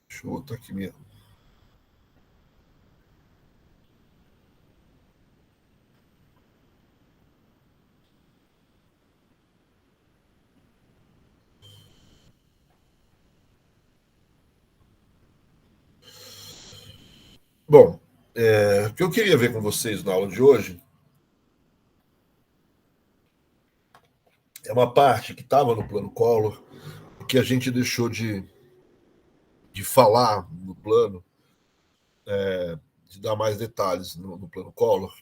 Deixa eu botar aqui minha. Bom, o que eu queria ver com vocês na aula de hoje é uma parte que estava no plano Collor, que a gente deixou de falar no plano, de dar mais detalhes no plano Collor,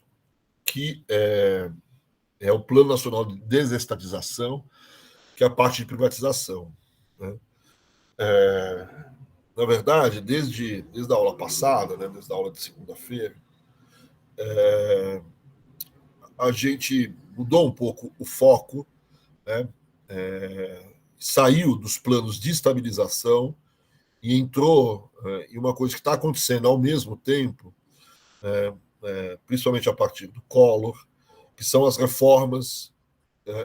que é o Plano Nacional de Desestatização, que é a parte de privatização. Né? Na verdade, desde a aula passada, né, desde a aula de segunda-feira, a gente mudou um pouco o foco, né? Saiu dos planos de estabilização e entrou em uma coisa que está acontecendo ao mesmo tempo, principalmente a partir do Collor, que são as reformas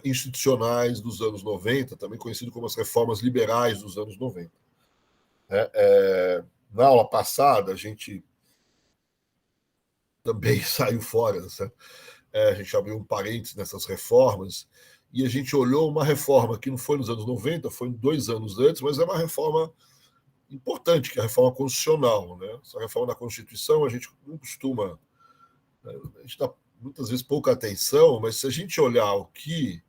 institucionais dos anos 90, também conhecido como as reformas liberais dos anos 90. Na aula passada, a gente também saiu fora, certo? A gente abriu um parênteses nessas reformas e a gente olhou uma reforma que não foi nos anos 90, foi 2 anos antes, mas é uma reforma importante, que é a reforma constitucional. Né? Essa reforma da Constituição a gente não costuma, a gente dá muitas vezes pouca atenção, mas se a gente olhar o que,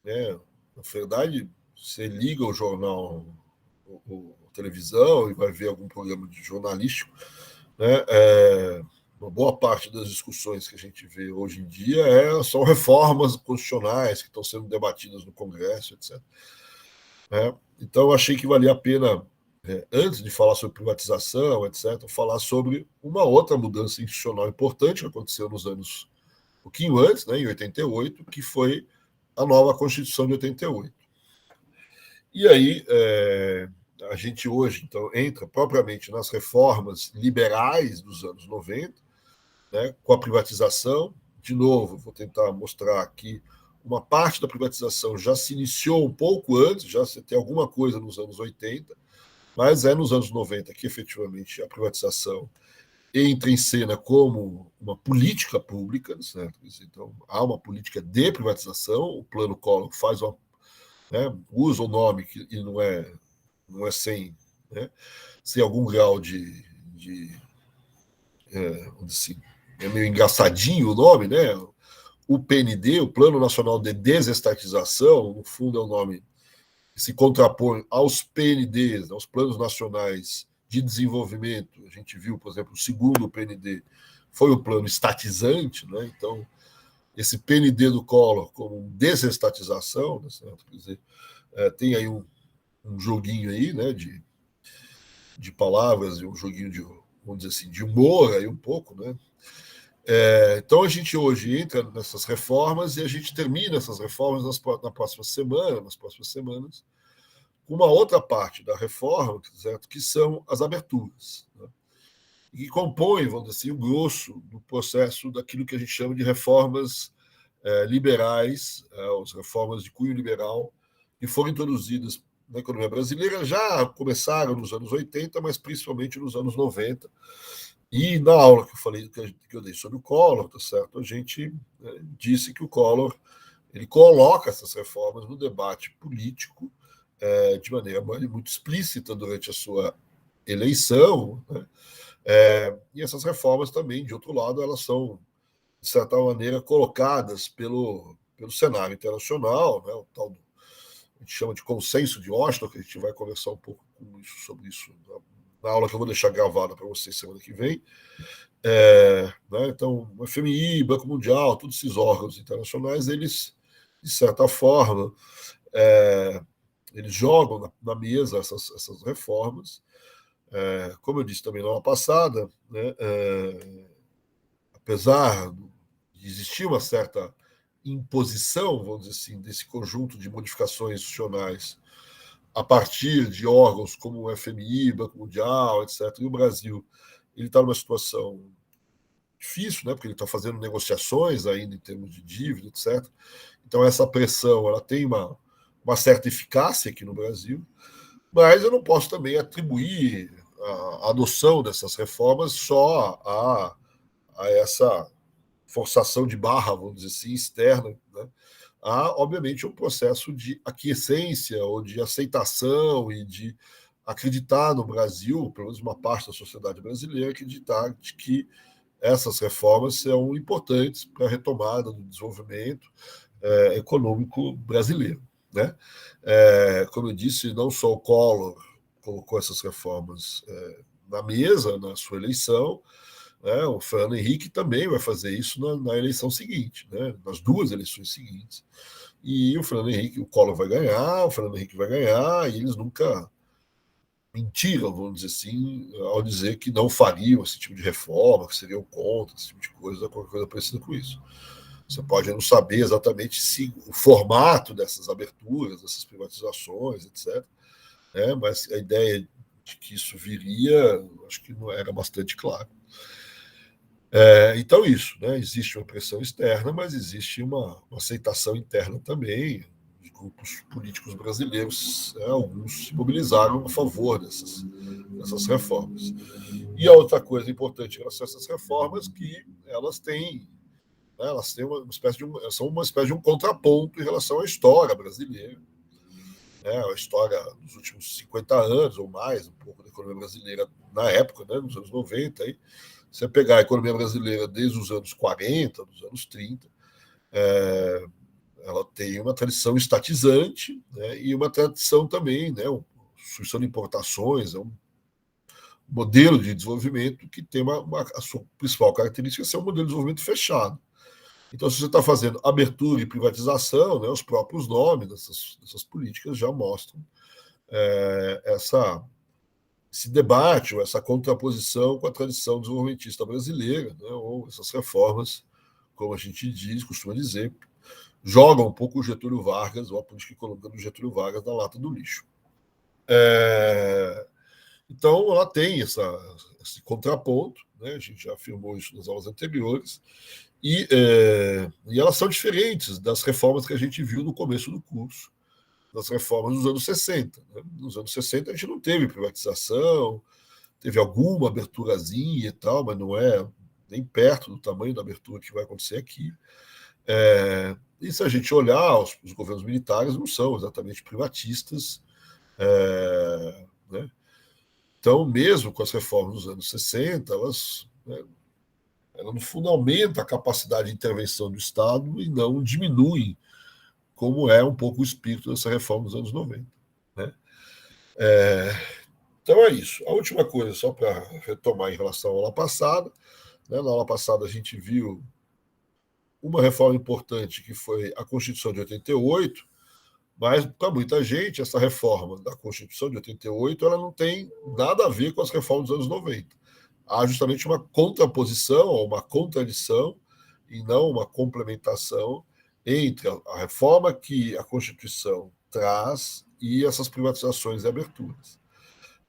né, na verdade, você liga o jornal, a televisão e vai ver algum programa de jornalístico, né, uma boa parte das discussões que a gente vê hoje em dia são reformas constitucionais que estão sendo debatidas no Congresso, etc. Então, eu achei que valia a pena, antes de falar sobre privatização, etc., falar sobre uma outra mudança institucional importante que aconteceu nos anos, um pouquinho antes, né, em 88, que foi a nova Constituição de 88. E aí, a gente hoje, então, entra propriamente nas reformas liberais dos anos 90, né, com a privatização. De novo, vou tentar mostrar aqui, uma parte da privatização já se iniciou um pouco antes, já se tem alguma coisa nos anos 80, mas é nos anos 90 que efetivamente a privatização entra em cena como uma política pública, certo? Então, há uma política de privatização, o Plano Collor faz uma, né, usa o nome que e não é sem, né, sem algum grau de assim, é meio engraçadinho o nome, né? O PND, o Plano Nacional de Desestatização, no fundo é o nome que se contrapõe aos PNDs, aos Planos Nacionais de Desenvolvimento. A gente viu, por exemplo, o segundo PND foi o plano estatizante, né? Então, esse PND do Collor como desestatização, né? Quer dizer, tem aí um joguinho aí, né, de palavras, e um joguinho de, vamos dizer assim, de humor aí um pouco, né? Então a gente hoje entra nessas reformas e a gente termina essas reformas na próxima semana, nas próximas semanas, com uma outra parte da reforma, certo? Que são as aberturas, né? E que compõem, vamos dizer assim, o grosso do processo daquilo que a gente chama de reformas liberais, as reformas de cunho liberal, que foram introduzidas na economia brasileira, já começaram nos anos 80, mas principalmente nos anos 90. E na aula que eu falei, que eu dei sobre o Collor, tá certo? A gente disse que o Collor ele coloca essas reformas no debate político de maneira muito explícita durante a sua eleição, né? E essas reformas também, de outro lado, elas são, de certa maneira, colocadas pelo cenário internacional, né? O tal do, a gente chama de consenso de Washington, que a gente vai conversar um pouco sobre isso na aula que eu vou deixar gravada para vocês semana que vem. Né? Então, o FMI, Banco Mundial, todos esses órgãos internacionais, eles, de certa forma, eles jogam na mesa essas reformas. Como eu disse também na aula passada, né, apesar de existir uma certa imposição, vamos dizer assim, desse conjunto de modificações institucionais a partir de órgãos como o FMI, Banco Mundial, etc., e o Brasil, ele está numa situação difícil, né, porque ele está fazendo negociações ainda em termos de dívida, etc. Então, essa pressão ela tem uma uma certa eficácia aqui no Brasil, mas eu não posso também atribuir a adoção dessas reformas só a essa forçação de barra, vamos dizer assim, externa, né? Há, obviamente, um processo de aquiescência ou de aceitação e de acreditar no Brasil, pelo menos uma parte da sociedade brasileira, acreditar de que essas reformas são importantes para a retomada do desenvolvimento econômico brasileiro, né? Como eu disse, não só o Collor colocou essas reformas na mesa na sua eleição, né? O Fernando Henrique também vai fazer isso na eleição seguinte, né? Nas duas eleições seguintes. E o Fernando Henrique, o Collor vai ganhar, o Fernando Henrique vai ganhar, e eles nunca mentiram, vamos dizer assim, ao dizer que não fariam esse tipo de reforma, que seriam contra esse tipo de coisa, qualquer coisa parecida com isso. Você pode não saber exatamente se o formato dessas aberturas, dessas privatizações, etc., né? Mas a ideia de que isso viria, acho que não era bastante claro. Então, isso, né? Existe uma pressão externa, mas existe uma aceitação interna também. Os grupos políticos brasileiros, alguns se mobilizaram a favor dessas reformas. E a outra coisa importante em relação a essas reformas é que elas têm são uma espécie de um contraponto em relação à história brasileira. A história dos últimos 50 anos ou mais, um pouco da economia brasileira na época, né, nos anos 90, aí, você pegar a economia brasileira desde os anos 40, dos anos 30, ela tem uma tradição estatizante, né, e uma tradição também, né, sucessão de importações, é um modelo de desenvolvimento que tem a sua principal característica é ser um modelo de desenvolvimento fechado. Então, se você está fazendo abertura e privatização, né, os próprios nomes dessas políticas já mostram esse debate ou essa contraposição com a tradição desenvolvimentista brasileira, né, ou essas reformas, como a gente costuma dizer, jogam um pouco o Getúlio Vargas, ou a política econômica do Getúlio Vargas, na lata do lixo. Então, ela tem esse contraponto, né, a gente já afirmou isso nas aulas anteriores, e elas são diferentes das reformas que a gente viu no começo do curso, das reformas dos anos 60. Né? Nos anos 60 a gente não teve privatização, teve alguma aberturazinha e tal, mas não é nem perto do tamanho da abertura que vai acontecer aqui. E se a gente olhar, os governos militares não são exatamente privatistas, né? Então, mesmo com as reformas dos anos 60, ela no fundo aumenta a capacidade de intervenção do Estado e não diminui, como é um pouco o espírito dessa reforma dos anos 90. Né? Então é isso. A última coisa, só para retomar em relação à aula passada, né? Na aula passada a gente viu uma reforma importante que foi a Constituição de 88, mas para muita gente essa reforma da Constituição de 88 ela não tem nada a ver com as reformas dos anos 90. Há justamente uma contraposição, ou uma contradição, e não uma complementação entre a reforma que a Constituição traz e essas privatizações e aberturas.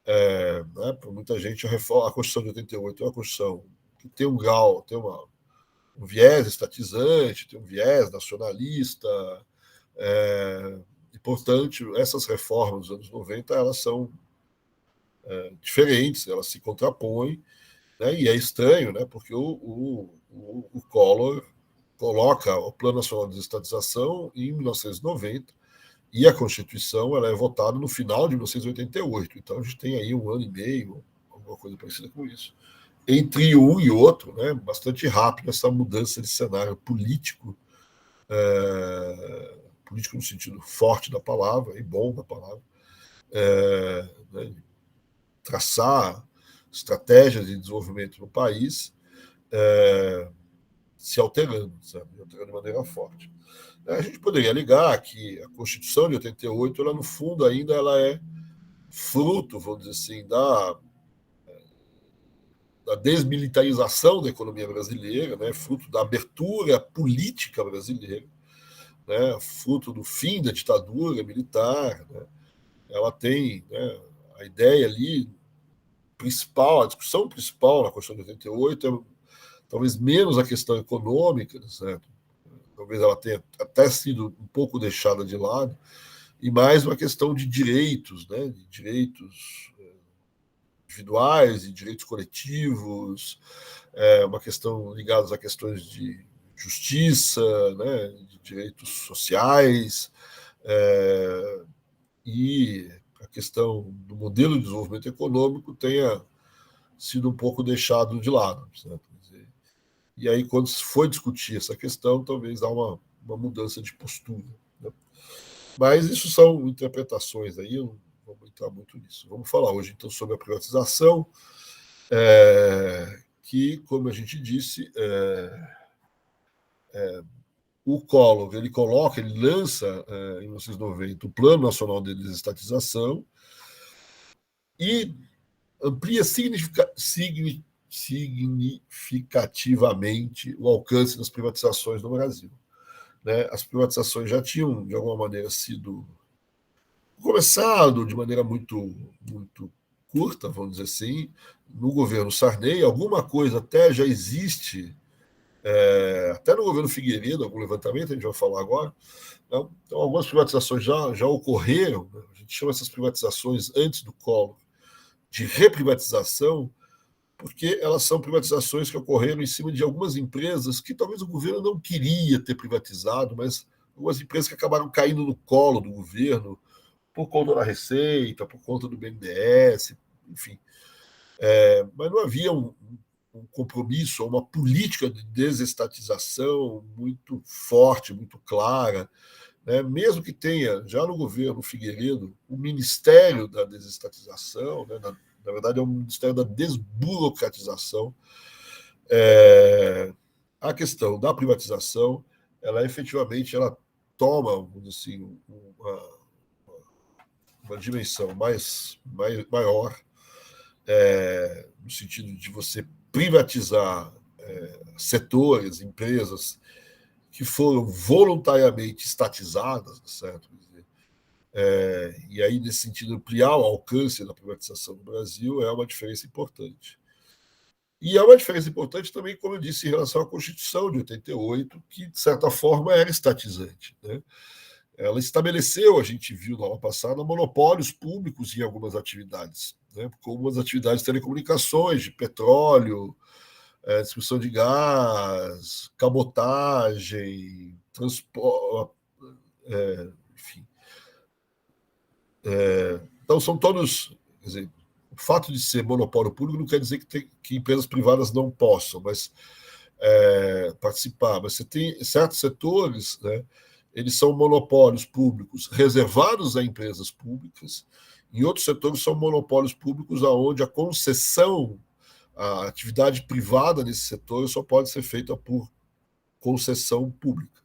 Né, para muita gente, a Constituição de 88 é uma Constituição que tem um grau, tem um viés estatizante, tem um viés nacionalista, e, portanto, essas reformas dos anos 90 elas são diferentes, elas se contrapõem, né? E é estranho, né? Porque o Collor coloca o Plano Nacional de Desestatização em 1990 e a Constituição ela é votada no final de 1988. Então a gente tem aí um ano e meio, alguma coisa parecida com isso. Entre um e outro, né? Bastante rápido essa mudança de cenário político, político no sentido forte da palavra e bom da palavra, né? Traçar estratégias de desenvolvimento no país se alterando, sabe? Alterando de maneira forte. A gente poderia ligar que a Constituição de 88, ela, no fundo, ainda ela é fruto, vamos dizer assim, da desmilitarização da economia brasileira, né? Fruto da abertura política brasileira, né? Fruto do fim da ditadura militar. Né? Ela tem, né, a ideia ali principal, a discussão principal na Constituição de 88 é talvez menos a questão econômica, certo? Talvez ela tenha até sido um pouco deixada de lado, e mais uma questão de direitos, né, de direitos individuais e direitos coletivos, uma questão ligada a questões de justiça, né, de direitos sociais, e a questão do modelo de desenvolvimento econômico tenha sido um pouco deixado de lado. Certo? E aí, quando se foi discutir essa questão, talvez há uma mudança de postura. Né? Mas isso são interpretações aí, eu não vou entrar muito nisso. Vamos falar hoje, então, sobre a privatização, que, como a gente disse, o Collor, ele lança, em 1990, o Plano Nacional de Desestatização e amplia significativamente o alcance das privatizações no Brasil. Né? As privatizações já tinham, de alguma maneira, sido começado de maneira muito curta, vamos dizer assim, no governo Sarney. Alguma coisa até já existe, até no governo Figueiredo, algum levantamento, a gente vai falar agora. Né? Então, algumas privatizações já ocorreram, né? A gente chama essas privatizações antes do Collor de reprivatização, porque elas são privatizações que ocorreram em cima de algumas empresas que talvez o governo não queria ter privatizado, mas algumas empresas que acabaram caindo no colo do governo por conta da Receita, por conta do BNDES, enfim. Mas não havia um compromisso, uma política de desestatização muito forte, muito clara. Né? Mesmo que tenha, já no governo Figueiredo, o Ministério da Desestatização, né? Na verdade é o Ministério da Desburocratização, a questão da privatização, ela efetivamente ela toma, vamos dizer assim, uma dimensão maior, no sentido de você privatizar setores, empresas que foram voluntariamente estatizadas, certo? E aí, nesse sentido, ampliar o alcance da privatização no Brasil é uma diferença importante. E é uma diferença importante também, como eu disse, em relação à Constituição de 88, que, de certa forma, era estatizante. Né? Ela estabeleceu, a gente viu na aula passada, monopólios públicos em algumas atividades, né? Como as atividades de telecomunicações, de petróleo, distribuição de gás, cabotagem, transporte, enfim. Então, são todos. Quer dizer, o fato de ser monopólio público não quer dizer que empresas privadas não possam participar, mas você tem certos setores, né, eles são monopólios públicos reservados a empresas públicas, em outros setores são monopólios públicos onde a concessão, a atividade privada nesse setor só pode ser feita por concessão pública.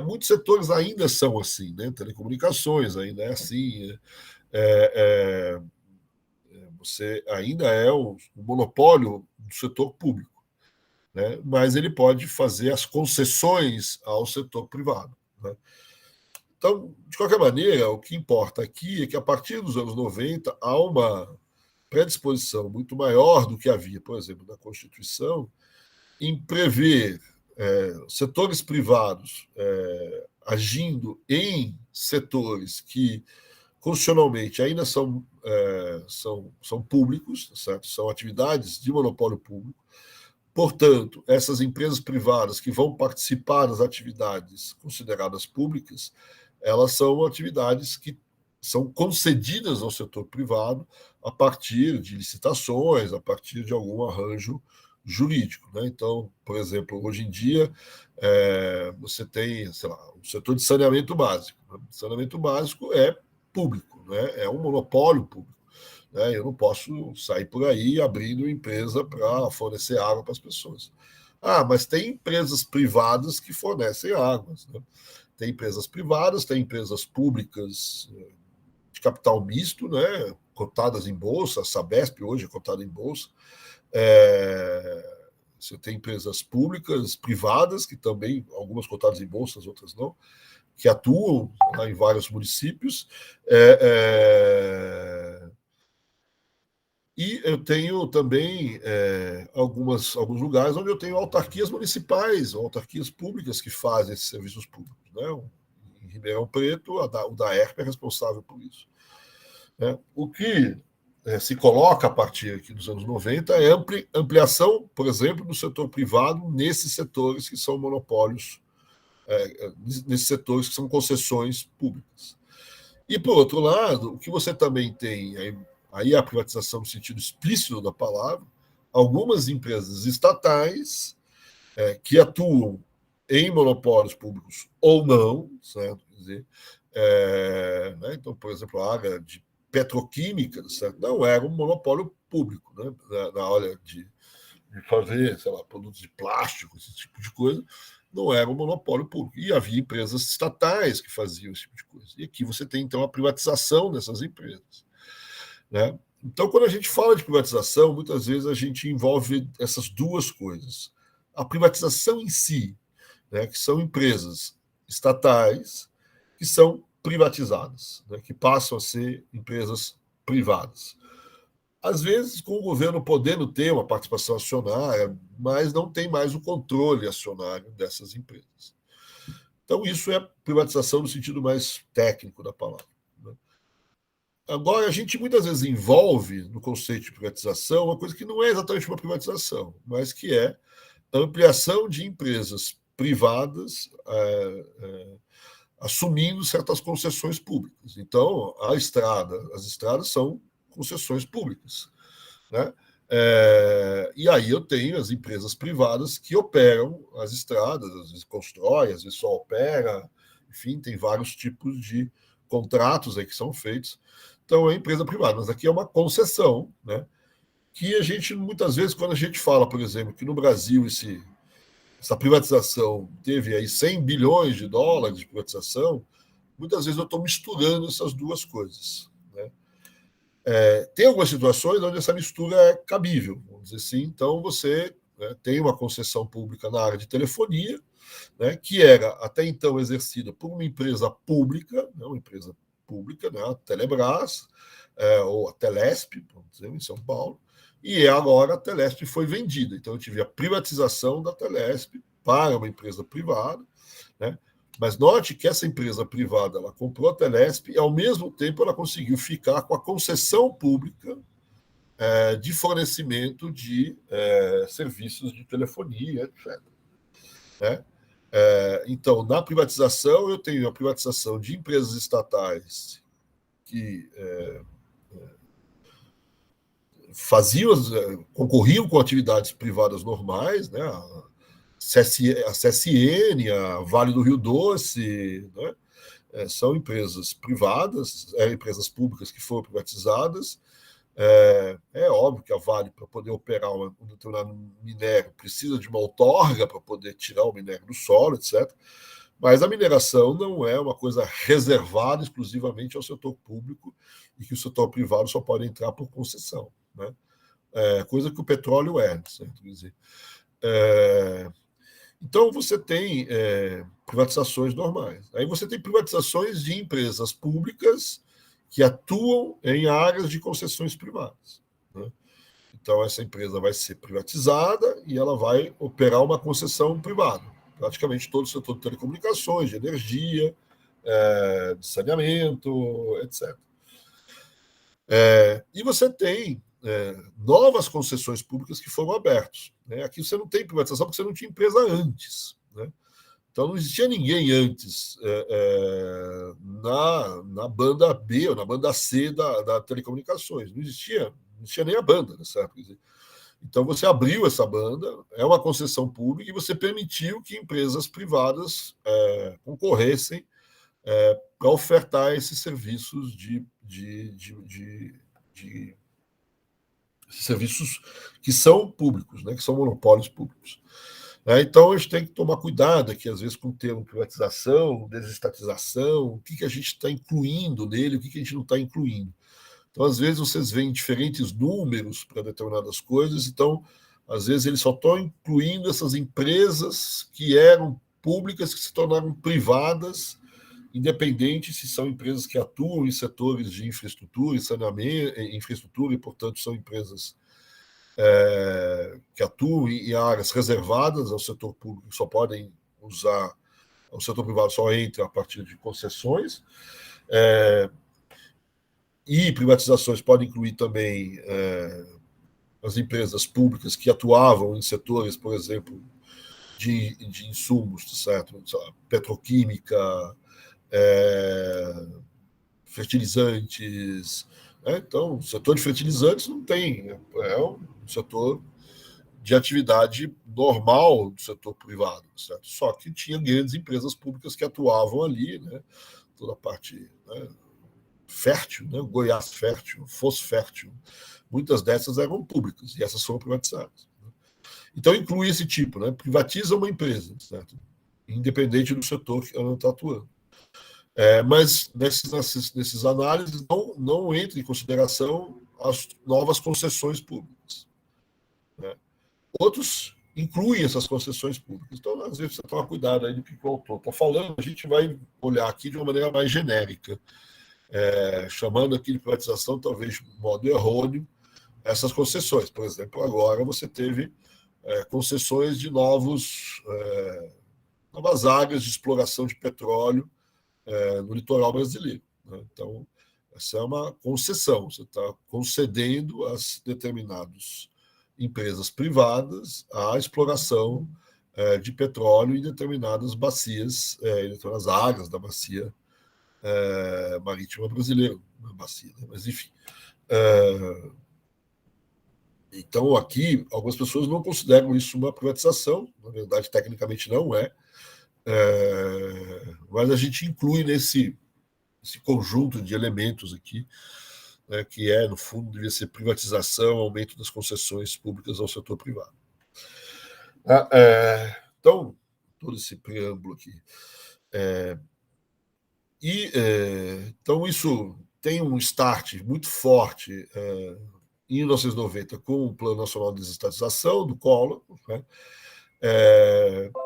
Muitos setores ainda são assim, né? Telecomunicações ainda é assim, você ainda é o monopólio do setor público, né? Mas ele pode fazer as concessões ao setor privado. Né? Então, de qualquer maneira, o que importa aqui é que a partir dos anos 90 há uma predisposição muito maior do que havia, por exemplo, na Constituição, em prever setores privados agindo em setores que constitucionalmente ainda são públicos, certo? São atividades de monopólio público. Portanto, essas empresas privadas que vão participar das atividades consideradas públicas, elas são atividades que são concedidas ao setor privado a partir de licitações, a partir de algum arranjo jurídico. Né? Então, por exemplo, hoje em dia, você tem, sei lá, o setor de saneamento básico. Né? Saneamento básico é público, né? É um monopólio público. Né? Eu não posso sair por aí abrindo empresa para fornecer água para as pessoas. Mas tem empresas privadas que fornecem águas. Né? Tem empresas privadas, tem empresas públicas de capital misto, né? Cotadas em bolsa. A Sabesp hoje é cotada em bolsa. Você tem empresas públicas, privadas, que também, algumas cotadas em bolsa, as outras não, que atuam lá em vários municípios. E eu tenho também alguns lugares onde eu tenho autarquias municipais, ou autarquias públicas que fazem esses serviços públicos. Né? Ribeirão Preto, o Daerp é responsável por isso. O que se coloca a partir aqui dos anos 90 é ampliação, por exemplo, do setor privado nesses setores que são monopólios, nesses setores que são concessões públicas. E, por outro lado, o que você também tem, aí a privatização no sentido explícito da palavra, algumas empresas estatais que atuam em monopólios públicos ou não, certo? Quer dizer, então, por exemplo, a área de petroquímicas, certo? Não era um monopólio público, né? Na hora de fazer, sei lá, produtos de plástico, esse tipo de coisa, não era um monopólio público. E havia empresas estatais que faziam esse tipo de coisa. E aqui você tem, então, a privatização dessas empresas. Né? Então, quando a gente fala de privatização, muitas vezes a gente envolve essas duas coisas. A privatização em si, né, que são empresas estatais que são privatizadas, né, que passam a ser empresas privadas. Às vezes, com o governo podendo ter uma participação acionária, mas não tem mais o controle acionário dessas empresas. Então, isso é privatização no sentido mais técnico da palavra. Né? Agora, a gente muitas vezes envolve no conceito de privatização uma coisa que não é exatamente uma privatização, mas que é a ampliação de empresas privadas assumindo certas concessões públicas. Então, as estradas são concessões públicas. Né? E aí eu tenho as empresas privadas que operam as estradas, às vezes constrói, às vezes só opera, enfim, tem vários tipos de contratos aí que são feitos. Então é empresa privada, mas aqui é uma concessão, né? Que a gente, muitas vezes, quando a gente fala, por exemplo, que no Brasil essa privatização teve aí 100 bilhões de dólares de privatização, muitas vezes eu estou misturando essas duas coisas. Né? Tem algumas situações onde essa mistura é cabível, vamos dizer assim. Então, você tem uma concessão pública na área de telefonia, né, que era até então exercida por uma empresa pública, né, a Telebrás, ou a Telesp, vamos dizer, em São Paulo, e agora a Telesp foi vendida. Então, eu tive a privatização da Telesp para uma empresa privada, né? Mas note que essa empresa privada ela comprou a Telesp e, ao mesmo tempo, ela conseguiu ficar com a concessão pública de fornecimento de serviços de telefonia, etc. Né? Então, na privatização, eu tenho a privatização de empresas estatais que concorriam com atividades privadas normais, né? A CSN, a Vale do Rio Doce, né? São empresas privadas, empresas públicas que foram privatizadas. É óbvio que a Vale, para poder operar um determinado minério, precisa de uma outorga para poder tirar o minério do solo, etc. Mas a mineração não é uma coisa reservada exclusivamente ao setor público e que o setor privado só pode entrar por concessão. Né? Coisa que o petróleo é. Certo? Quer dizer, então, você tem privatizações normais. Aí você tem privatizações de empresas públicas que atuam em áreas de concessões privadas. Né? Então, essa empresa vai ser privatizada e ela vai operar uma concessão privada. Praticamente todo o setor de telecomunicações, de energia, de saneamento, etc. E você tem novas concessões públicas que foram abertas. Né? Aqui você não tem privatização porque você não tinha empresa antes. Né? Então não existia ninguém antes na banda B ou na banda C da telecomunicações. Não existia nem a banda, né, certo? Então você abriu essa banda, é uma concessão pública, e você permitiu que empresas privadas concorressem para ofertar esses serviços de serviços que são públicos, né, que são monopólios públicos. Então, a gente tem que tomar cuidado aqui, às vezes, com o termo privatização, desestatização, o que a gente está incluindo nele, o que a gente não está incluindo. Então, às vezes, vocês veem diferentes números para determinadas coisas, então, às vezes, eles só estão incluindo essas empresas que eram públicas, que se tornaram privadas, independente se são empresas que atuam em setores de infraestrutura e saneamento, infraestrutura, e, portanto, são empresas que atuam em áreas reservadas ao setor público, que só podem usar O setor privado só entra a partir de concessões. E privatizações podem incluir também as empresas públicas que atuavam em setores, por exemplo, de insumos, certo? Petroquímica, fertilizantes. Então, o setor de fertilizantes não tem, é um setor de atividade normal do setor privado, certo? Só que tinha grandes empresas públicas que atuavam ali, né? Toda a parte, né, fértil, né? Goiás Fértil, Foz Fértil, muitas dessas eram públicas e essas foram privatizadas. Então, inclui esse tipo, né? Privatiza uma empresa, certo? Independente do setor que ela está atuando. Mas nesses análises não entra em consideração as novas concessões públicas. Né? Outros incluem essas concessões públicas. Então, às vezes, você toma cuidado aí do que o autor está falando. A gente vai olhar aqui de uma maneira mais genérica, chamando aqui de privatização, talvez de modo errôneo, essas concessões. Por exemplo, agora você teve concessões de novas áreas de exploração de petróleo no litoral brasileiro. Né? Então, essa é uma concessão. Você está concedendo a determinadas empresas privadas a exploração de petróleo em determinadas bacias, em determinadas áreas da bacia marítima brasileira. Bacia, né? Mas, enfim. Então, aqui, algumas pessoas não consideram isso uma privatização. Na verdade, tecnicamente não é. Mas a gente inclui nesse conjunto de elementos aqui, né, que no fundo, devia ser privatização, aumento das concessões públicas ao setor privado. Então, todo esse preâmbulo aqui. Então, isso tem um start muito forte em 1990 com o Plano Nacional de Desestatização do Collor. Né?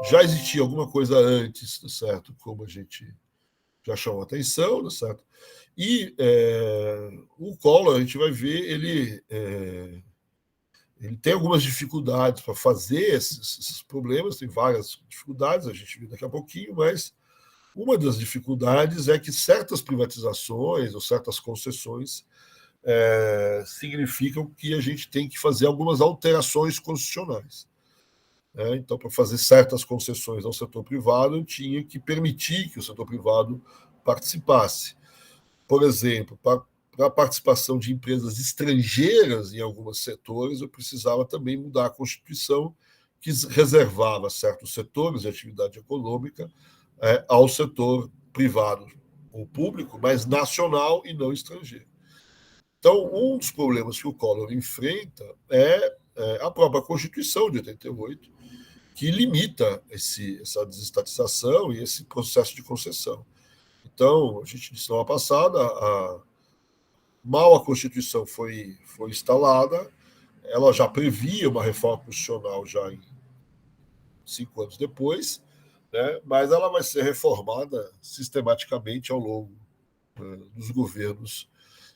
Já existia alguma coisa antes, certo? Como a gente já chamou a atenção, certo? E o Collor, a gente vai ver, ele tem algumas dificuldades para fazer esses problemas, tem várias dificuldades, a gente vê daqui a pouquinho, mas uma das dificuldades é que certas privatizações ou certas concessões significam que a gente tem que fazer algumas alterações constitucionais. Então, para fazer certas concessões ao setor privado, eu tinha que permitir que o setor privado participasse. Por exemplo, para a participação de empresas estrangeiras em alguns setores, eu precisava também mudar a Constituição, que reservava certos setores de atividade econômica ao setor privado ou público, mas nacional e não estrangeiro. Então, um dos problemas que o Collor enfrenta é a própria Constituição de 88, que limita essa desestatização e esse processo de concessão. Então, a gente disse semana passada, mal a Constituição foi instalada, ela já previa uma reforma constitucional já em 5 anos depois, né, mas ela vai ser reformada sistematicamente ao longo dos governos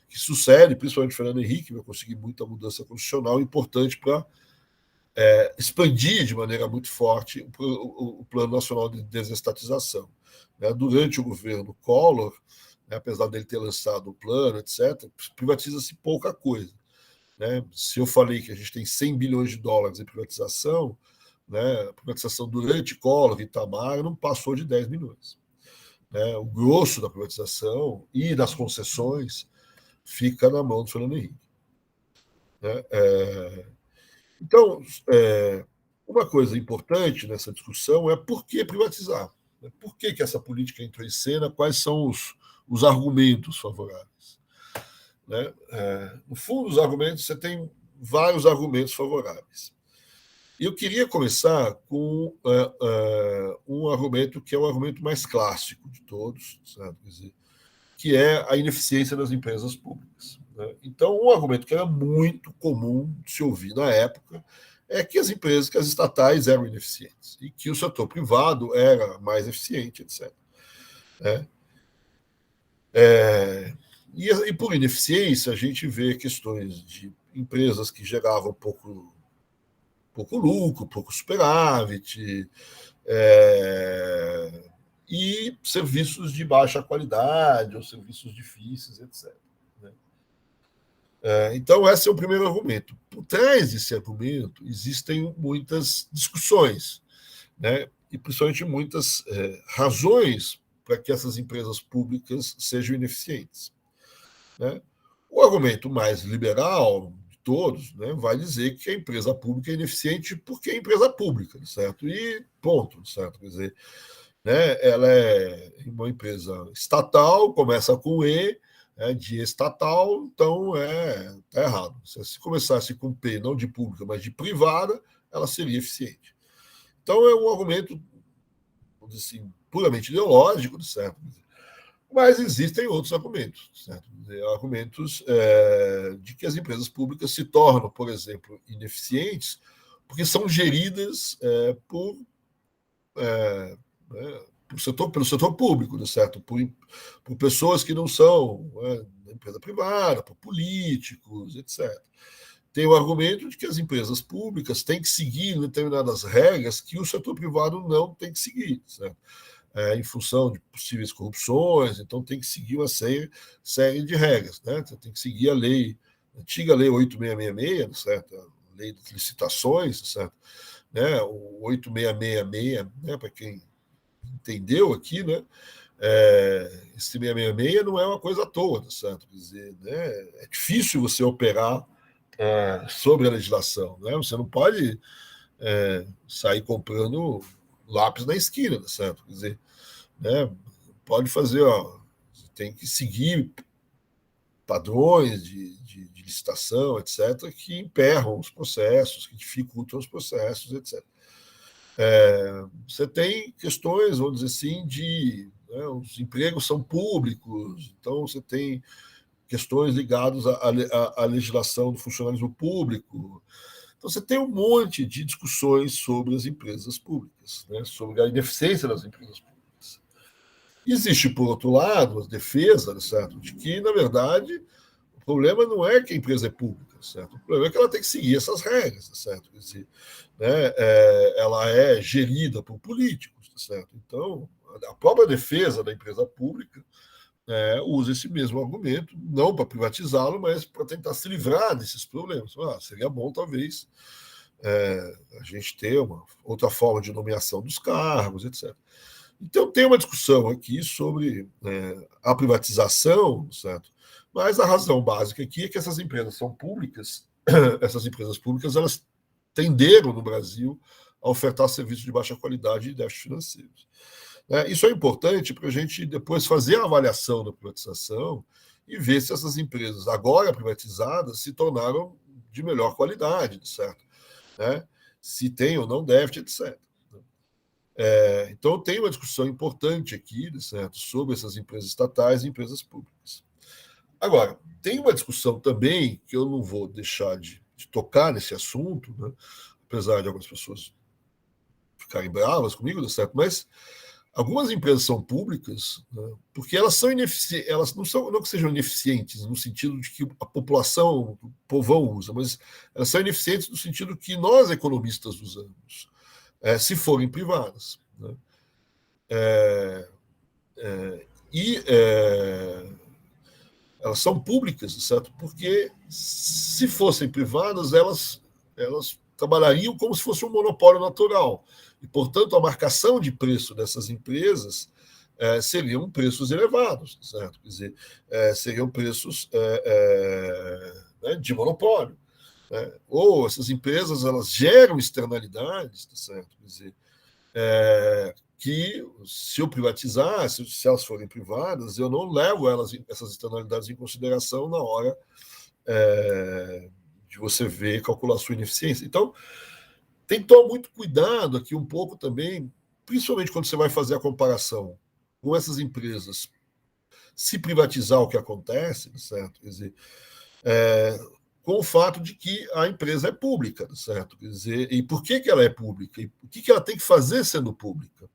que sucedem, principalmente Fernando Henrique, vai conseguir muita mudança constitucional importante para expandir de maneira muito forte o Plano Nacional de Desestatização. Durante o governo Collor, apesar dele ter lançado o plano, etc., privatiza-se pouca coisa. Se eu falei que a gente tem 100 bilhões de dólares em privatização, a privatização durante Collor e Itamar não passou de 10 bilhões. O grosso da privatização e das concessões fica na mão do Fernando Henrique. Então, uma coisa importante nessa discussão é por que privatizar? Por que essa política entrou em cena? Quais são os argumentos favoráveis? No fundo, os argumentos, você tem vários argumentos favoráveis. Eu queria começar com um argumento que é o argumento mais clássico de todos, sabe? Quer dizer, que é a ineficiência das empresas públicas. Então, um argumento que era muito comum de se ouvir na época é que as empresas, que as estatais eram ineficientes e que o setor privado era mais eficiente, etc. E por ineficiência, a gente vê questões de empresas que geravam pouco lucro, pouco superávit, e serviços de baixa qualidade ou serviços difíceis, etc. Então, esse é o primeiro argumento. Por trás desse argumento, existem muitas discussões, né? E principalmente muitas razões para que essas empresas públicas sejam ineficientes. Né? O argumento mais liberal de todos, né, vai dizer que a empresa pública é ineficiente porque é empresa pública, certo? E ponto, certo? Quer dizer, né, ela é uma empresa estatal, começa com E, de estatal, então está errado. Se começasse com P, não de pública, mas de privada, ela seria eficiente. Então é um argumento, vamos dizer assim, puramente ideológico, certo? Mas existem outros argumentos, certo? Argumentos de que as empresas públicas se tornam, por exemplo, ineficientes porque são geridas pelo setor público, certo? Por pessoas que não são da empresa privada, por políticos, etc. Tem o argumento de que as empresas públicas têm que seguir determinadas regras que o setor privado não tem que seguir, certo? Em função de possíveis corrupções, então tem que seguir uma série de regras. Né? Você tem que seguir a antiga lei 8666, certo? A lei das licitações, certo? Né? O 8666, né? Para quem entendeu aqui, né? Esse 666 não é uma coisa à toa, certo? Quer dizer, né? É difícil você operar sobre a legislação. Né? Você não pode sair comprando lápis na esquina, certo? Quer dizer, né? Pode fazer, você tem que seguir padrões de licitação, etc., que emperram os processos, que dificultam os processos, etc. Você tem questões, vamos dizer assim, os empregos são públicos, então você tem questões ligadas à legislação do funcionalismo público. Então, você tem um monte de discussões sobre as empresas públicas, né? Sobre a ineficiência das empresas públicas. Existe, por outro lado, a defesa, certo? De que, na verdade, o problema não é que a empresa é pública, certo? O problema é que ela tem que seguir essas regras, certo? Quer dizer, né? Ela é gerida por políticos, certo? Então, a própria defesa da empresa pública usa esse mesmo argumento, não para privatizá-lo, mas para tentar se livrar desses problemas. Seria bom, talvez, a gente ter uma outra forma de nomeação dos cargos, etc. Então, tem uma discussão aqui sobre a privatização, certo? Mas a razão básica aqui é que essas empresas são públicas, essas empresas públicas, elas tenderam, no Brasil, a ofertar serviços de baixa qualidade e déficit financeiros. Isso é importante para a gente depois fazer a avaliação da privatização e ver se essas empresas, agora privatizadas, se tornaram de melhor qualidade, certo? Se tem ou não déficit, etc. Então, tem uma discussão importante aqui, certo, sobre essas empresas estatais e empresas públicas. Agora, tem uma discussão também, que eu não vou deixar de tocar nesse assunto, né, apesar de algumas pessoas ficarem bravas comigo, certo? Mas algumas empresas são públicas, né, porque elas são ineficientes, elas não que sejam ineficientes no sentido de que a população, o povão usa, mas elas são ineficientes no sentido que nós, economistas, usamos, se forem privadas. Né? Elas são públicas, certo? Porque se fossem privadas, elas trabalhariam como se fosse um monopólio natural. E, portanto, a marcação de preço dessas empresas seriam preços elevados, certo? Quer dizer, seriam preços de monopólio. Ou essas empresas elas geram externalidades, certo? Quer dizer, que se eu privatizar, se elas forem privadas, eu não levo essas externalidades em consideração na hora de você ver e calcular a sua ineficiência. Então, tem que tomar muito cuidado aqui um pouco também, principalmente quando você vai fazer a comparação com essas empresas, se privatizar o que acontece, certo? Quer dizer, com o fato de que a empresa é pública, certo? Quer dizer, e por que ela é pública? E o que ela tem que fazer sendo pública?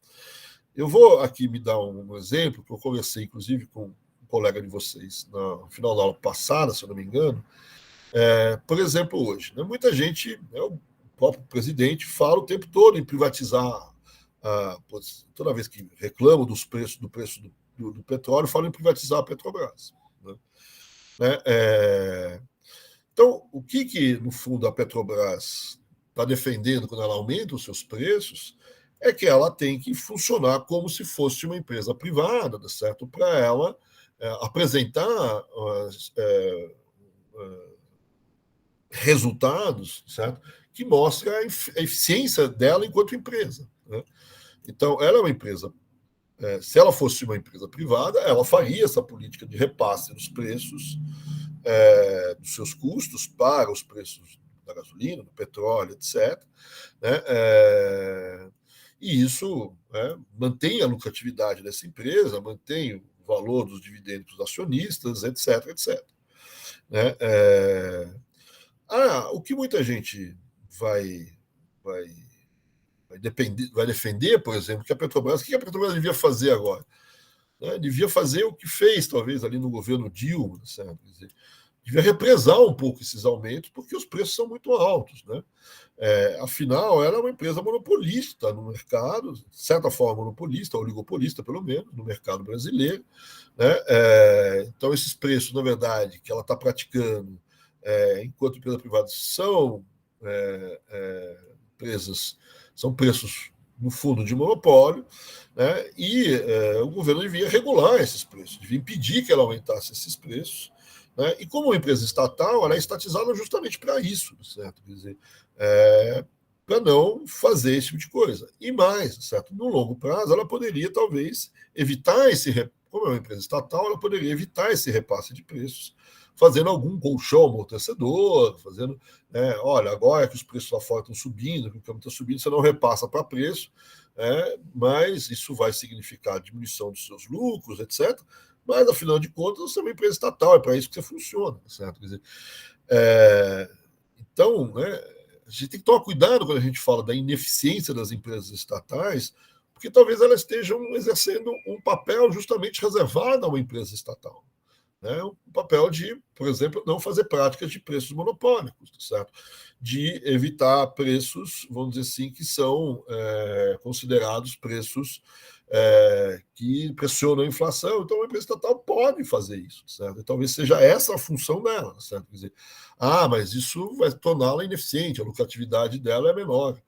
Eu vou aqui me dar um exemplo, que eu conversei, inclusive, com um colega de vocês no final da aula passada, se eu não me engano. Por exemplo, hoje, né, muita gente, o próprio presidente, fala o tempo todo em privatizar toda vez que reclamam do preço do petróleo, falam em privatizar a Petrobras. Né? Então, o que, no fundo, a Petrobras está defendendo quando ela aumenta os seus preços é que ela tem que funcionar como se fosse uma empresa privada, certo? Para ela apresentar resultados, certo? Que mostra a eficiência dela enquanto empresa. Né? Então, ela é uma empresa. Se ela fosse uma empresa privada, ela faria essa política de repasse dos preços, dos seus custos para os preços da gasolina, do petróleo, etc. Né? E isso mantém a lucratividade dessa empresa, mantém o valor dos dividendos dos acionistas, etc. etc. Né? O que muita gente vai defender, por exemplo, que a Petrobras, o que a Petrobras devia fazer agora? Devia fazer o que fez, talvez, ali no governo Dilma, certo? Quer dizer, devia represar um pouco esses aumentos, porque os preços são muito altos. Né? Afinal, ela é uma empresa monopolista no mercado, de certa forma monopolista, oligopolista, pelo menos, no mercado brasileiro. Né? Então, esses preços, na verdade, que ela está praticando enquanto empresa privada são empresas, são preços, no fundo, de monopólio, né? E o governo devia regular esses preços, devia impedir que ela aumentasse esses preços. Né? E como uma empresa estatal, ela é estatizada justamente para isso, certo? Quer dizer, para não fazer esse tipo de coisa. E mais, certo? No longo prazo, ela poderia, talvez, evitar como é uma empresa estatal, ela poderia evitar esse repasse de preços, fazendo algum colchão amortecedor, fazendo, olha, agora que os preços lá fora estão subindo, que o câmbio está subindo, você não repassa para preço, mas isso vai significar diminuição dos seus lucros, etc. Mas, afinal de contas, você é uma empresa estatal, é para isso que você funciona, certo? Quer dizer, então, a gente tem que tomar cuidado quando a gente fala da ineficiência das empresas estatais, porque talvez elas estejam exercendo um papel justamente reservado a uma empresa estatal. Né? Um papel de, por exemplo, não fazer práticas de preços monopólicos, certo? De evitar preços, vamos dizer assim, que são considerados preços que pressionam a inflação. Então, a empresa estatal pode fazer isso, certo? E talvez seja essa a função dela, certo? Quer dizer, mas isso vai torná-la ineficiente, a lucratividade dela é menor.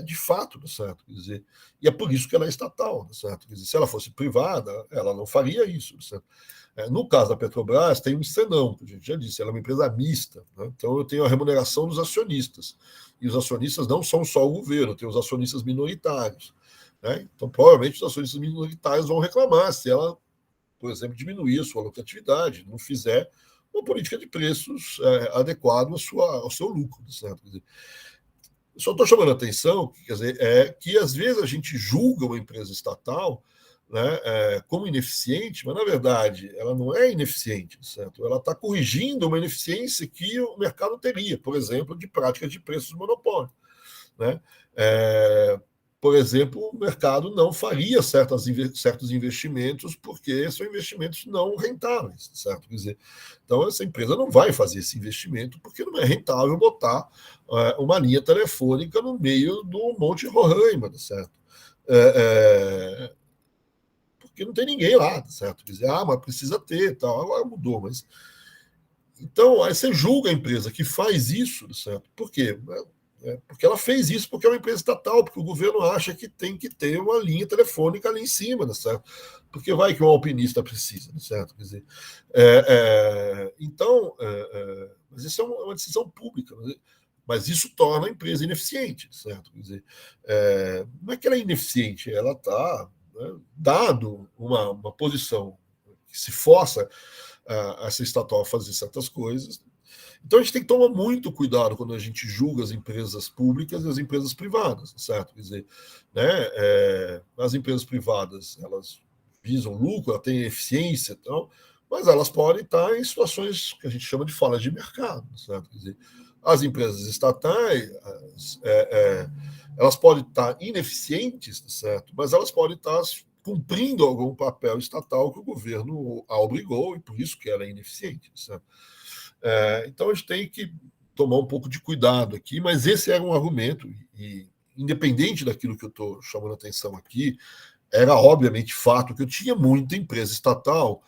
De fato, certo? Quer dizer, e é por isso que ela é estatal, certo? Quer dizer, se ela fosse privada, ela não faria isso, certo? No caso da Petrobras, tem um senão, que a gente já disse, ela é uma empresa mista. Né? Então, eu tenho a remuneração dos acionistas. E os acionistas não são só o governo, tem os acionistas minoritários. Né? Então, provavelmente, os acionistas minoritários vão reclamar se ela, por exemplo, diminuir a sua lucratividade, não fizer uma política de preços adequada ao seu lucro. Certo? Quer dizer, eu só estou chamando a atenção, quer dizer, que às vezes a gente julga uma empresa estatal, né, como ineficiente, mas na verdade ela não é ineficiente, certo? Ela está corrigindo uma ineficiência que o mercado teria, por exemplo, de prática de preços de monopólio. Né? Por exemplo, o mercado não faria certos investimentos porque são investimentos não rentáveis, certo? Quer dizer, então essa empresa não vai fazer esse investimento porque não é rentável botar uma linha telefônica no meio do Monte Roraima, certo? Porque não tem ninguém lá, certo? Quer dizer, mas precisa ter, tal. Agora mudou, mas então aí você julga a empresa que faz isso, certo? Por quê? Porque ela fez isso porque é uma empresa estatal, porque o governo acha que tem que ter uma linha telefônica ali em cima, certo? Porque vai que um alpinista precisa, certo? Quer dizer, então, mas isso é uma decisão pública, mas isso torna a empresa ineficiente, certo? Quer dizer, não é que ela é ineficiente, ela está, dado uma posição que se força a essa estatal a fazer certas coisas. Então a gente tem que tomar muito cuidado quando a gente julga as empresas públicas e as empresas privadas, certo? Quer dizer, as empresas privadas, elas visam lucro, elas têm eficiência e tal, mas elas podem estar em situações que a gente chama de falha de mercado, certo? Quer dizer, as empresas estatais, elas podem estar ineficientes, certo? Mas elas podem estar cumprindo algum papel estatal que o governo a obrigou, e por isso que ela é ineficiente, certo? Então a gente tem que tomar um pouco de cuidado aqui, mas esse era um argumento, e independente daquilo que eu estou chamando a atenção aqui, era obviamente fato que eu tinha muita empresa estatal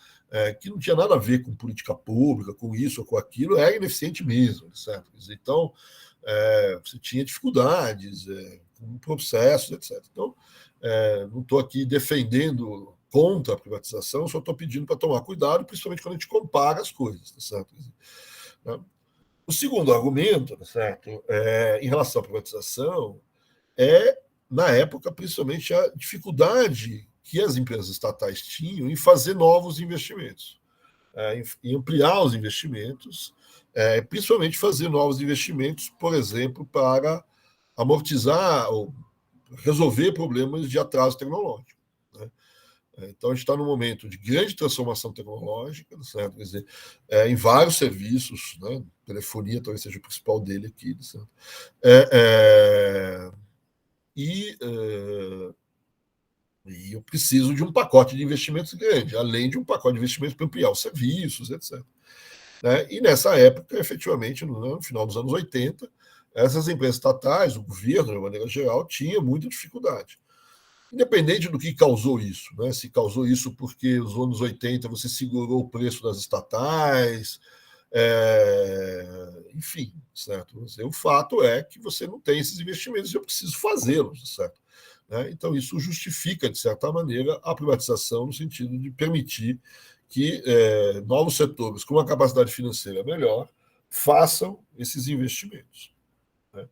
que não tinha nada a ver com política pública, com isso ou com aquilo, era ineficiente mesmo, certo? Então, você tinha dificuldades com processos, etc. Então, não estou aqui defendendo contra a privatização, só estou pedindo para tomar cuidado, principalmente quando a gente compara as coisas, tá certo? O segundo argumento, tá certo, em relação à privatização, na época, principalmente, a dificuldade que as empresas estatais tinham em fazer novos investimentos, em ampliar os investimentos, principalmente fazer novos investimentos, por exemplo, para amortizar ou resolver problemas de atraso tecnológico. Né? Então, a gente está num momento de grande transformação tecnológica, certo? Quer dizer, em vários serviços, né? Telefonia talvez seja o principal dele aqui, certo? E eu preciso de um pacote de investimentos grande, além de um pacote de investimentos para ampliar os serviços, etc. Né? E nessa época, efetivamente, no final dos anos 80, essas empresas estatais, o governo, de maneira geral, tinha muita dificuldade. Independente do que causou isso, né? Se causou isso porque nos anos 80 você segurou o preço das estatais, enfim, certo? O fato é que você não tem esses investimentos e eu preciso fazê-los, certo? Então, isso justifica, de certa maneira, a privatização no sentido de permitir que novos setores com uma capacidade financeira melhor façam esses investimentos. Né?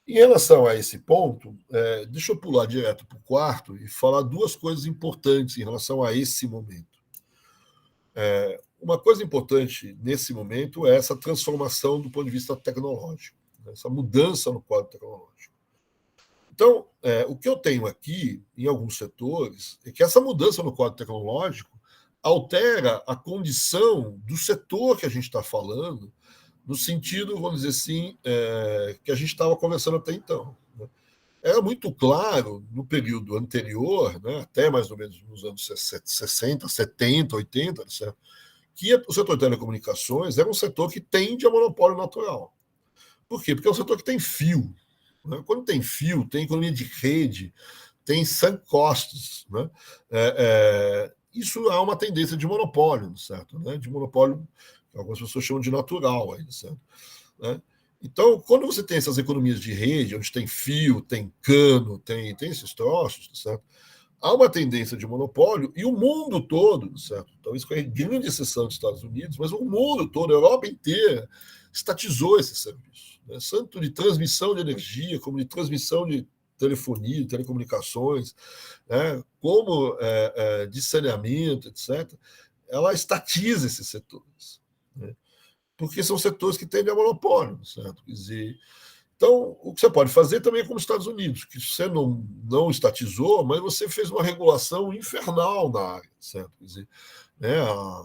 Em relação a esse ponto, deixa eu pular direto para o quarto e falar duas coisas importantes em relação a esse momento. Uma coisa importante nesse momento é essa transformação do ponto de vista tecnológico, né? Essa mudança no quadro tecnológico. Então, o que eu tenho aqui, em alguns setores, é que essa mudança no quadro tecnológico altera a condição do setor que a gente está falando, no sentido, vamos dizer assim, que a gente estava conversando até então. Né? Era muito claro, no período anterior, né, até mais ou menos nos anos 60, 70, 80, certo? Que o setor de telecomunicações era um setor que tende a monopólio natural. Por quê? Porque é um setor que tem fio. Né? Quando tem fio, tem economia de rede, tem sunk costs. Né? Isso há uma tendência de monopólio, certo? Né? De monopólio que algumas pessoas chamam de natural. Aí, certo? Né? Então, quando você tem essas economias de rede, onde tem fio, tem cano, tem esses troços, certo? Há uma tendência de monopólio e o mundo todo, certo? Talvez com a grande exceção dos Estados Unidos, mas o mundo todo, a Europa inteira, estatizou esse serviço. Né? Tanto de transmissão de energia, como de transmissão de telefonia, de telecomunicações, né? Como de saneamento, etc. Ela estatiza esses setores. Né? Porque são setores que tendem a monopólio, certo? Quer dizer, então, o que você pode fazer também é como os Estados Unidos, que você não estatizou, mas você fez uma regulação infernal na área, certo? Quer dizer, né, a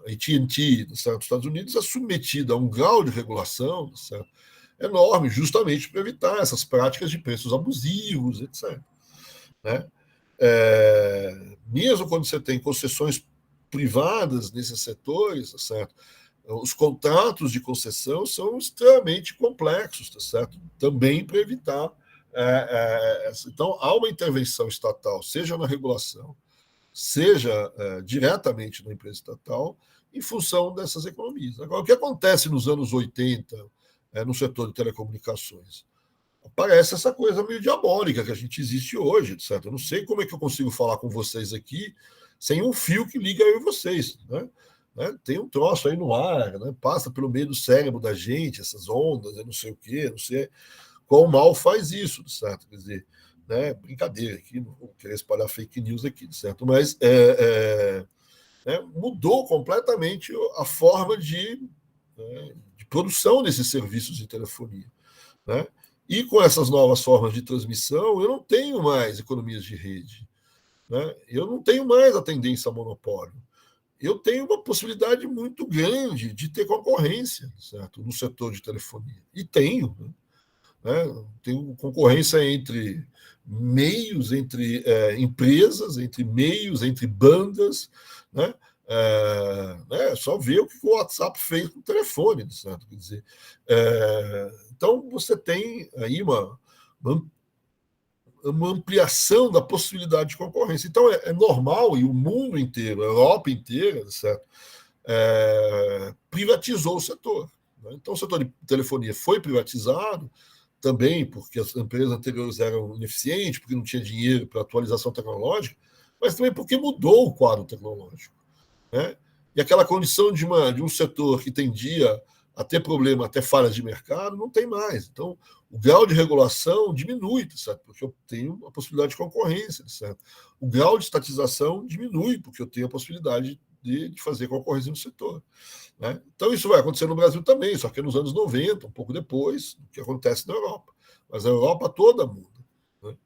AT&T dos Estados Unidos é submetida a um grau de regulação, certo, enorme, justamente para evitar essas práticas de preços abusivos, etc. Né? Mesmo quando você tem concessões privadas nesses setores, certo? Os contratos de concessão são extremamente complexos, tá certo? Também para evitar. Então, há uma intervenção estatal, seja na regulação, seja diretamente na empresa estatal, em função dessas economias. Agora, o que acontece nos anos 80 no setor de telecomunicações? Parece essa coisa meio diabólica que a gente existe hoje, certo? Eu não sei como é que eu consigo falar com vocês aqui sem um fio que liga eu e vocês, né? Tem um troço aí no ar, né? Passa pelo meio do cérebro da gente, essas ondas, eu não sei o quê, não sei qual mal faz isso, certo? Quer dizer, né? Brincadeira aqui, não vou querer espalhar fake news aqui, certo? Mas mudou completamente a forma de produção desses serviços de telefonia, né? E com essas novas formas de transmissão, eu não tenho mais economias de rede, né? Eu não tenho mais a tendência a monopólio. Eu tenho uma possibilidade muito grande de ter concorrência, certo? No setor de telefonia. E tenho. Né? Tenho concorrência entre meios, entre empresas, entre meios, entre bandas. Né? Só ver o que o WhatsApp fez com o telefone, certo? Quer dizer, então, você tem aí uma ampliação da possibilidade de concorrência. Então, é normal, e o mundo inteiro, a Europa inteira, certo? Privatizou o setor. Né? Então, o setor de telefonia foi privatizado também porque as empresas anteriores eram ineficientes, porque não tinha dinheiro para atualização tecnológica, mas também porque mudou o quadro tecnológico. Né? E aquela condição de um setor que tendia a ter problema, a ter falhas de mercado, não tem mais. Então, o grau de regulação diminui, certo? Porque eu tenho a possibilidade de concorrência. Certo? O grau de estatização diminui, porque eu tenho a possibilidade de fazer concorrência no setor. Né? Então, isso vai acontecer no Brasil também, só que nos anos 90, um pouco depois do que acontece na Europa. Mas a Europa toda muda. Né?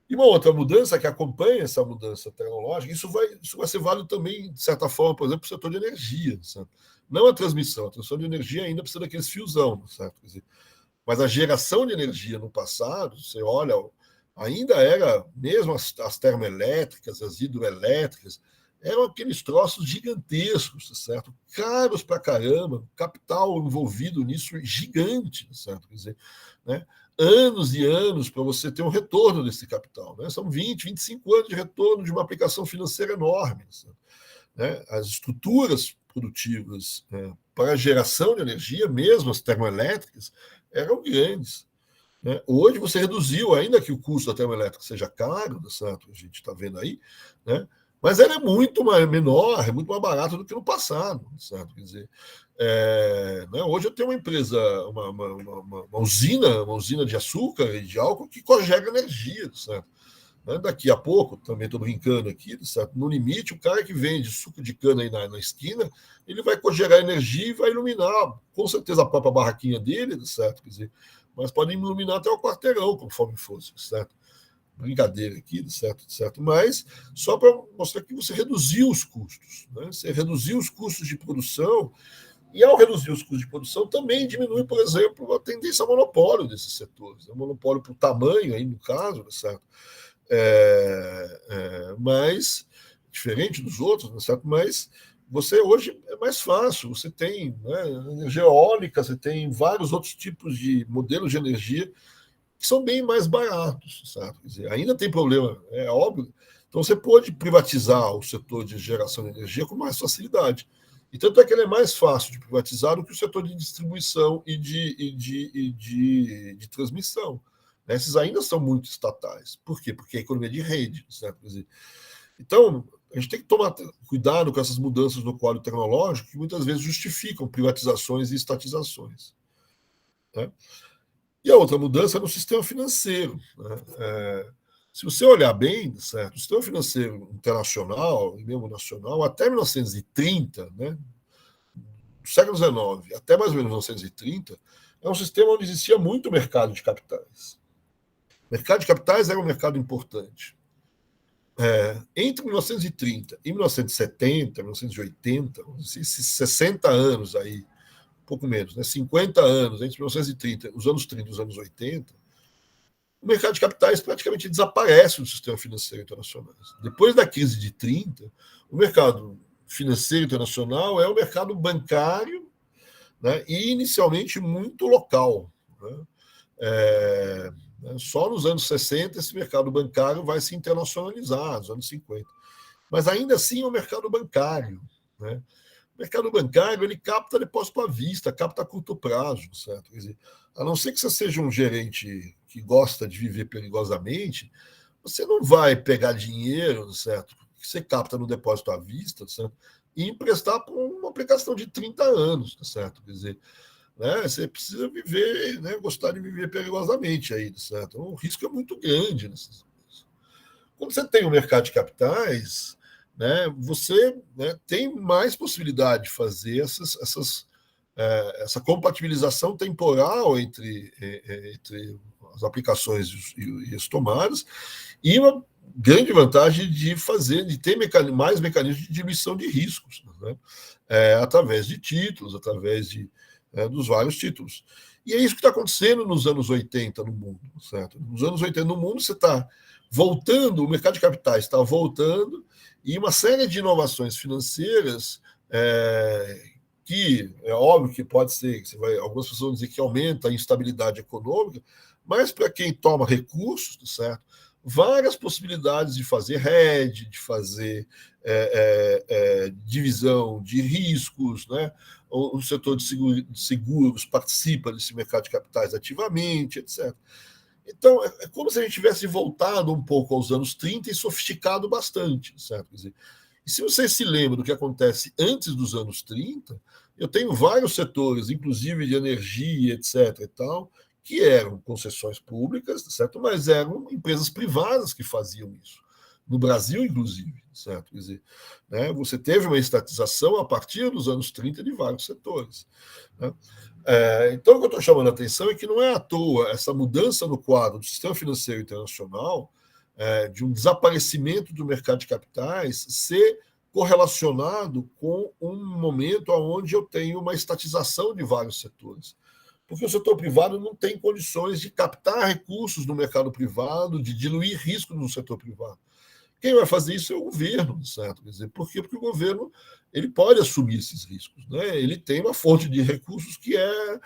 E uma outra mudança que acompanha essa mudança tecnológica, isso vai ser válido também, de certa forma, por exemplo, para o setor de energia. Certo? Não a transmissão de energia ainda precisa daqueles fiozão, certo? Quer dizer, mas a geração de energia no passado, você olha, ainda era, mesmo as termoelétricas, as hidroelétricas, eram aqueles troços gigantescos, certo? Caros para caramba, capital envolvido nisso gigante, certo? Quer dizer, né? Anos e anos para você ter um retorno desse capital. Né? São 20, 25 anos de retorno de uma aplicação financeira enorme. Certo? Né? As estruturas produtivas para a geração de energia, mesmo as termoelétricas, eram grandes. Né? Hoje você reduziu, ainda que o custo da termoelétrica seja caro, certo? A gente está vendo aí, né? Mas ela é muito menor, é muito mais barata do que no passado, certo? Quer dizer, né? Hoje eu tenho uma empresa, uma usina de açúcar e de álcool que cogera energia, certo? Né? Daqui a pouco, também estou brincando aqui, certo? No limite, o cara que vende suco de cana aí na esquina, ele vai cogerar energia e vai iluminar, com certeza, a própria barraquinha dele, certo? Quer dizer, mas pode iluminar até o quarteirão, conforme fosse, certo? Brincadeira aqui, certo? Mas só para mostrar que você reduziu os custos, né? Você reduziu os custos de produção, e ao reduzir os custos de produção, também diminui, por exemplo, a tendência ao monopólio desses setores. O monopólio por tamanho, aí no caso, certo? Mas, diferente dos outros, certo? Mas você hoje é mais fácil, você tem, né, energia eólica, você tem vários outros tipos de modelos de energia que são bem mais baratos, certo? Quer dizer, ainda tem problema, é óbvio. Então você pode privatizar o setor de geração de energia com mais facilidade. E tanto é que ele é mais fácil de privatizar do que o setor de distribuição e de transmissão. Esses ainda são muito estatais. Por quê? Porque é economia de rede, certo? Quer dizer, então, a gente tem que tomar cuidado com essas mudanças no quadro tecnológico que muitas vezes justificam privatizações e estatizações. Né? E a outra mudança é no sistema financeiro. Né? Se você olhar bem, certo, o sistema financeiro internacional e mesmo nacional, até 1930, né, do século XIX até mais ou menos 1930, é um sistema onde existia muito mercado de capitais. O mercado de capitais era um mercado importante. Entre 1930 e 1970, 1980, esses 60 anos aí, um pouco menos, né, 50 anos, entre 1930, os anos 30 e os anos 80, o mercado de capitais praticamente desaparece no sistema financeiro internacional. Depois da crise de 30, o mercado financeiro internacional é o mercado bancário, né, e inicialmente muito local. Né? Só nos anos 60 esse mercado bancário vai se internacionalizar, nos anos 50. Mas ainda assim é um mercado bancário. Né? O mercado bancário ele capta depósito à vista, capta a curto prazo, certo? Quer dizer, a não ser que você seja um gerente que gosta de viver perigosamente, você não vai pegar dinheiro, certo? Que você capta no depósito à vista, certo? E emprestar por uma aplicação de 30 anos, certo? Quer dizer, né, você precisa viver, né, gostar de viver perigosamente aí, certo? Então, o risco é muito grande nessas coisas. Quando você tem um mercado de capitais, né, você, né, tem mais possibilidade de fazer essa compatibilização temporal entre as aplicações e as tomadas, e uma grande vantagem de ter mais mecanismos de diluição de riscos, né, através de títulos, através dos vários títulos. E é isso que está acontecendo nos anos 80 no mundo, certo? Nos anos 80 no mundo você está voltando, o mercado de capitais está voltando, e uma série de inovações financeiras que é óbvio que pode ser, algumas pessoas vão dizer que aumenta a instabilidade econômica, mas para quem toma recursos, certo? Várias possibilidades de fazer hedge, de fazer divisão de riscos, né? O setor de seguros participa desse mercado de capitais ativamente, etc. Então, é como se a gente tivesse voltado um pouco aos anos 30 e sofisticado bastante, certo? Quer dizer, e se você se lembra do que acontece antes dos anos 30, eu tenho vários setores, inclusive de energia, etc. e tal, que eram concessões públicas, certo? Mas eram empresas privadas que faziam isso. No Brasil, inclusive, certo? Quer dizer, né, você teve uma estatização a partir dos anos 30 de vários setores. Né? Então, o que eu estou chamando a atenção é que não é à toa essa mudança no quadro do sistema financeiro internacional, de um desaparecimento do mercado de capitais, ser correlacionado com um momento onde eu tenho uma estatização de vários setores. Porque o setor privado não tem condições de captar recursos no mercado privado, de diluir risco no setor privado. Quem vai fazer isso é o governo, certo? Quer dizer, por quê? Porque o governo ele pode assumir esses riscos. Né? Ele tem uma fonte de recursos que é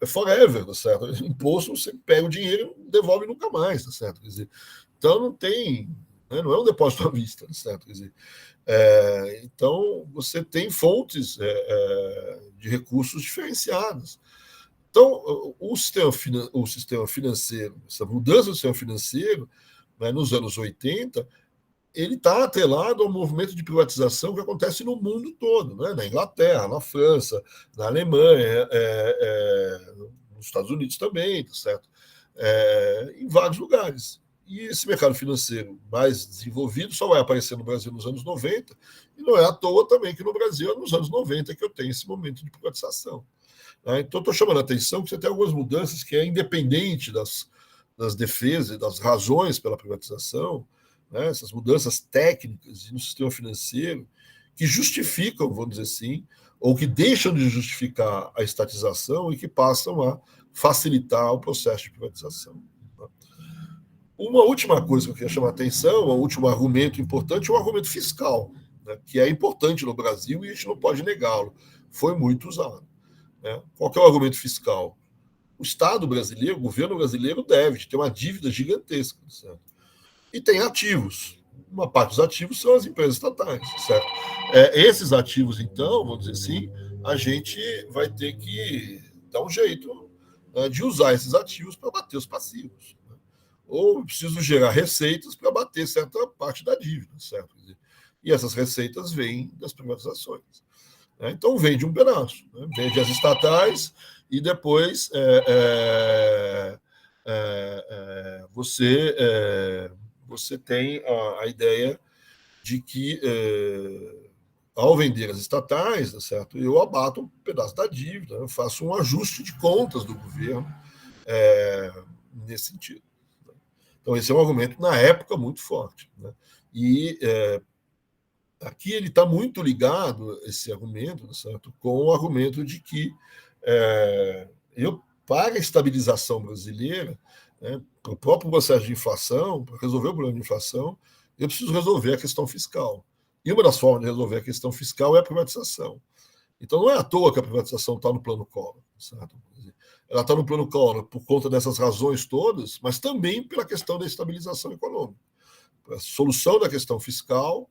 forever, tá certo? Imposto, você pega o dinheiro e devolve nunca mais, tá certo? Quer dizer, então não tem, né? Não é um depósito à vista, tá certo? Quer dizer, então você tem fontes de recursos diferenciadas. Então, o sistema financeiro, essa mudança do sistema financeiro, né, nos anos 80, ele está atrelado ao movimento de privatização que acontece no mundo todo, né? Na Inglaterra, na França, na Alemanha, nos Estados Unidos também, tá certo? Em vários lugares. E esse mercado financeiro mais desenvolvido só vai aparecer no Brasil nos anos 90, e não é à toa também que no Brasil é nos anos 90 que eu tenho esse momento de privatização. Então, estou chamando a atenção que você tem algumas mudanças que é independente das defesas, das razões pela privatização, né, essas mudanças técnicas no sistema financeiro que justificam, vamos dizer assim, ou que deixam de justificar a estatização e que passam a facilitar o processo de privatização. Uma última coisa que eu queria chamar a atenção, um último argumento importante, é o argumento fiscal, né, que é importante no Brasil e a gente não pode negá-lo. Foi muito usado. Né? Qual que é o argumento fiscal? O Estado brasileiro, o governo brasileiro deve ter uma dívida gigantesca, certo? E tem ativos. Uma parte dos ativos são as empresas estatais, certo? Esses ativos, então, vamos dizer assim, a gente vai ter que dar um jeito, né, de usar esses ativos para bater os passivos. Né? Ou preciso gerar receitas para bater certa parte da dívida, certo? E essas receitas vêm das privatizações. Então, vende um pedaço, né? Vende as estatais e depois você tem a ideia de que, ao vender as estatais, certo, eu abato um pedaço da dívida, eu faço um ajuste de contas do governo nesse sentido. Então, esse é um argumento, na época, muito forte. Né? E aqui ele está muito ligado, esse argumento, certo, com o argumento de que para a estabilização brasileira, né, para o próprio processo de inflação, para resolver o problema de inflação, eu preciso resolver a questão fiscal. E uma das formas de resolver a questão fiscal é a privatização. Então, não é à toa que a privatização está no plano Collor. Certo? Ela está no plano Collor por conta dessas razões todas, mas também pela questão da estabilização econômica. A solução da questão fiscal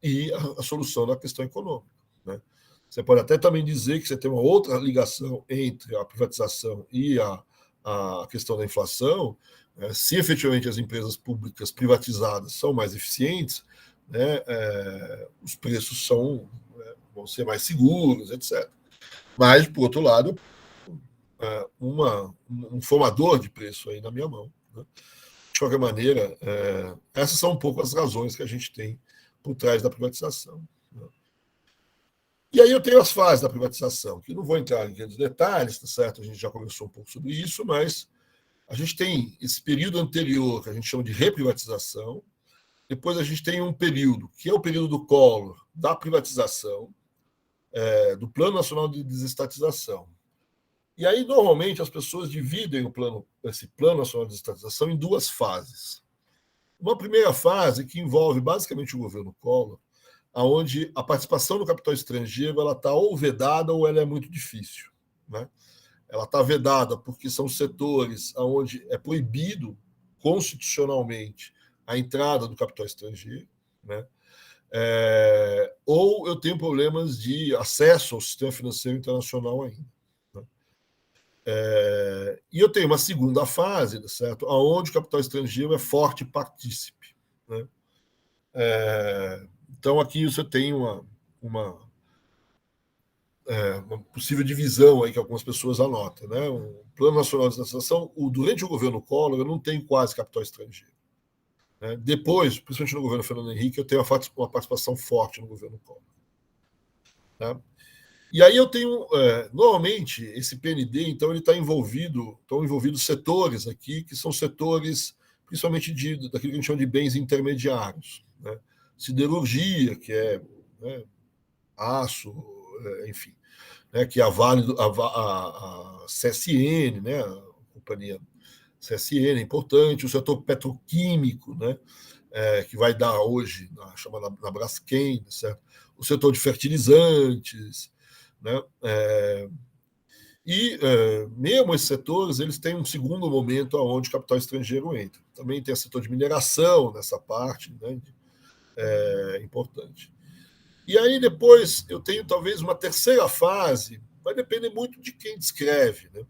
e a solução da questão econômica. Né? Você pode até também dizer que você tem uma outra ligação entre a privatização e a questão da inflação. Se efetivamente as empresas públicas privatizadas são mais eficientes, né, os preços vão ser mais seguros, etc. Mas, por outro lado, um formador de preço aí na minha mão. Né? De qualquer maneira, essas são um pouco as razões que a gente tem por trás da privatização. Né? E aí eu tenho as fases da privatização, que não vou entrar em grandes detalhes, tá certo? A gente já conversou um pouco sobre isso, mas a gente tem esse período anterior, que a gente chama de reprivatização, depois a gente tem um período, que é o período do Collor, da privatização, do Plano Nacional de Desestatização. E aí, normalmente, as pessoas dividem esse Plano Nacional de Desestatização em duas fases. Uma primeira fase, que envolve basicamente o governo Collor, onde a participação do capital estrangeiro está ou vedada ou ela é muito difícil. Né? ela está vedada porque são setores onde é proibido constitucionalmente a entrada do capital estrangeiro, né? Ou eu tenho problemas de acesso ao sistema financeiro internacional ainda. Né? E eu tenho uma segunda fase, certo? Onde o capital estrangeiro é forte partícipe. Né? Então, aqui você tem uma possível divisão aí que algumas pessoas anotam. Né? O Plano Nacional de Estatização, durante o governo Collor, eu não tenho quase capital estrangeiro. Né? Depois, principalmente no governo Fernando Henrique, eu tenho uma participação forte no governo Collor. Tá? E aí eu tenho, normalmente, esse PND, então, ele estão envolvidos setores aqui, que são setores, principalmente daquilo que a gente chama de bens intermediários. Né? Siderurgia, que é, né, aço, enfim, né, que é a CSN, né, a companhia CSN é importante, o setor petroquímico, né, que vai dar hoje, chamada na Braskem, certo? O setor de fertilizantes, né? Mesmo esses setores, eles têm um segundo momento onde o capital estrangeiro entra. Também tem o setor de mineração nessa parte, né? Importante. E aí depois eu tenho talvez uma terceira fase, vai depender muito de quem descreve, né?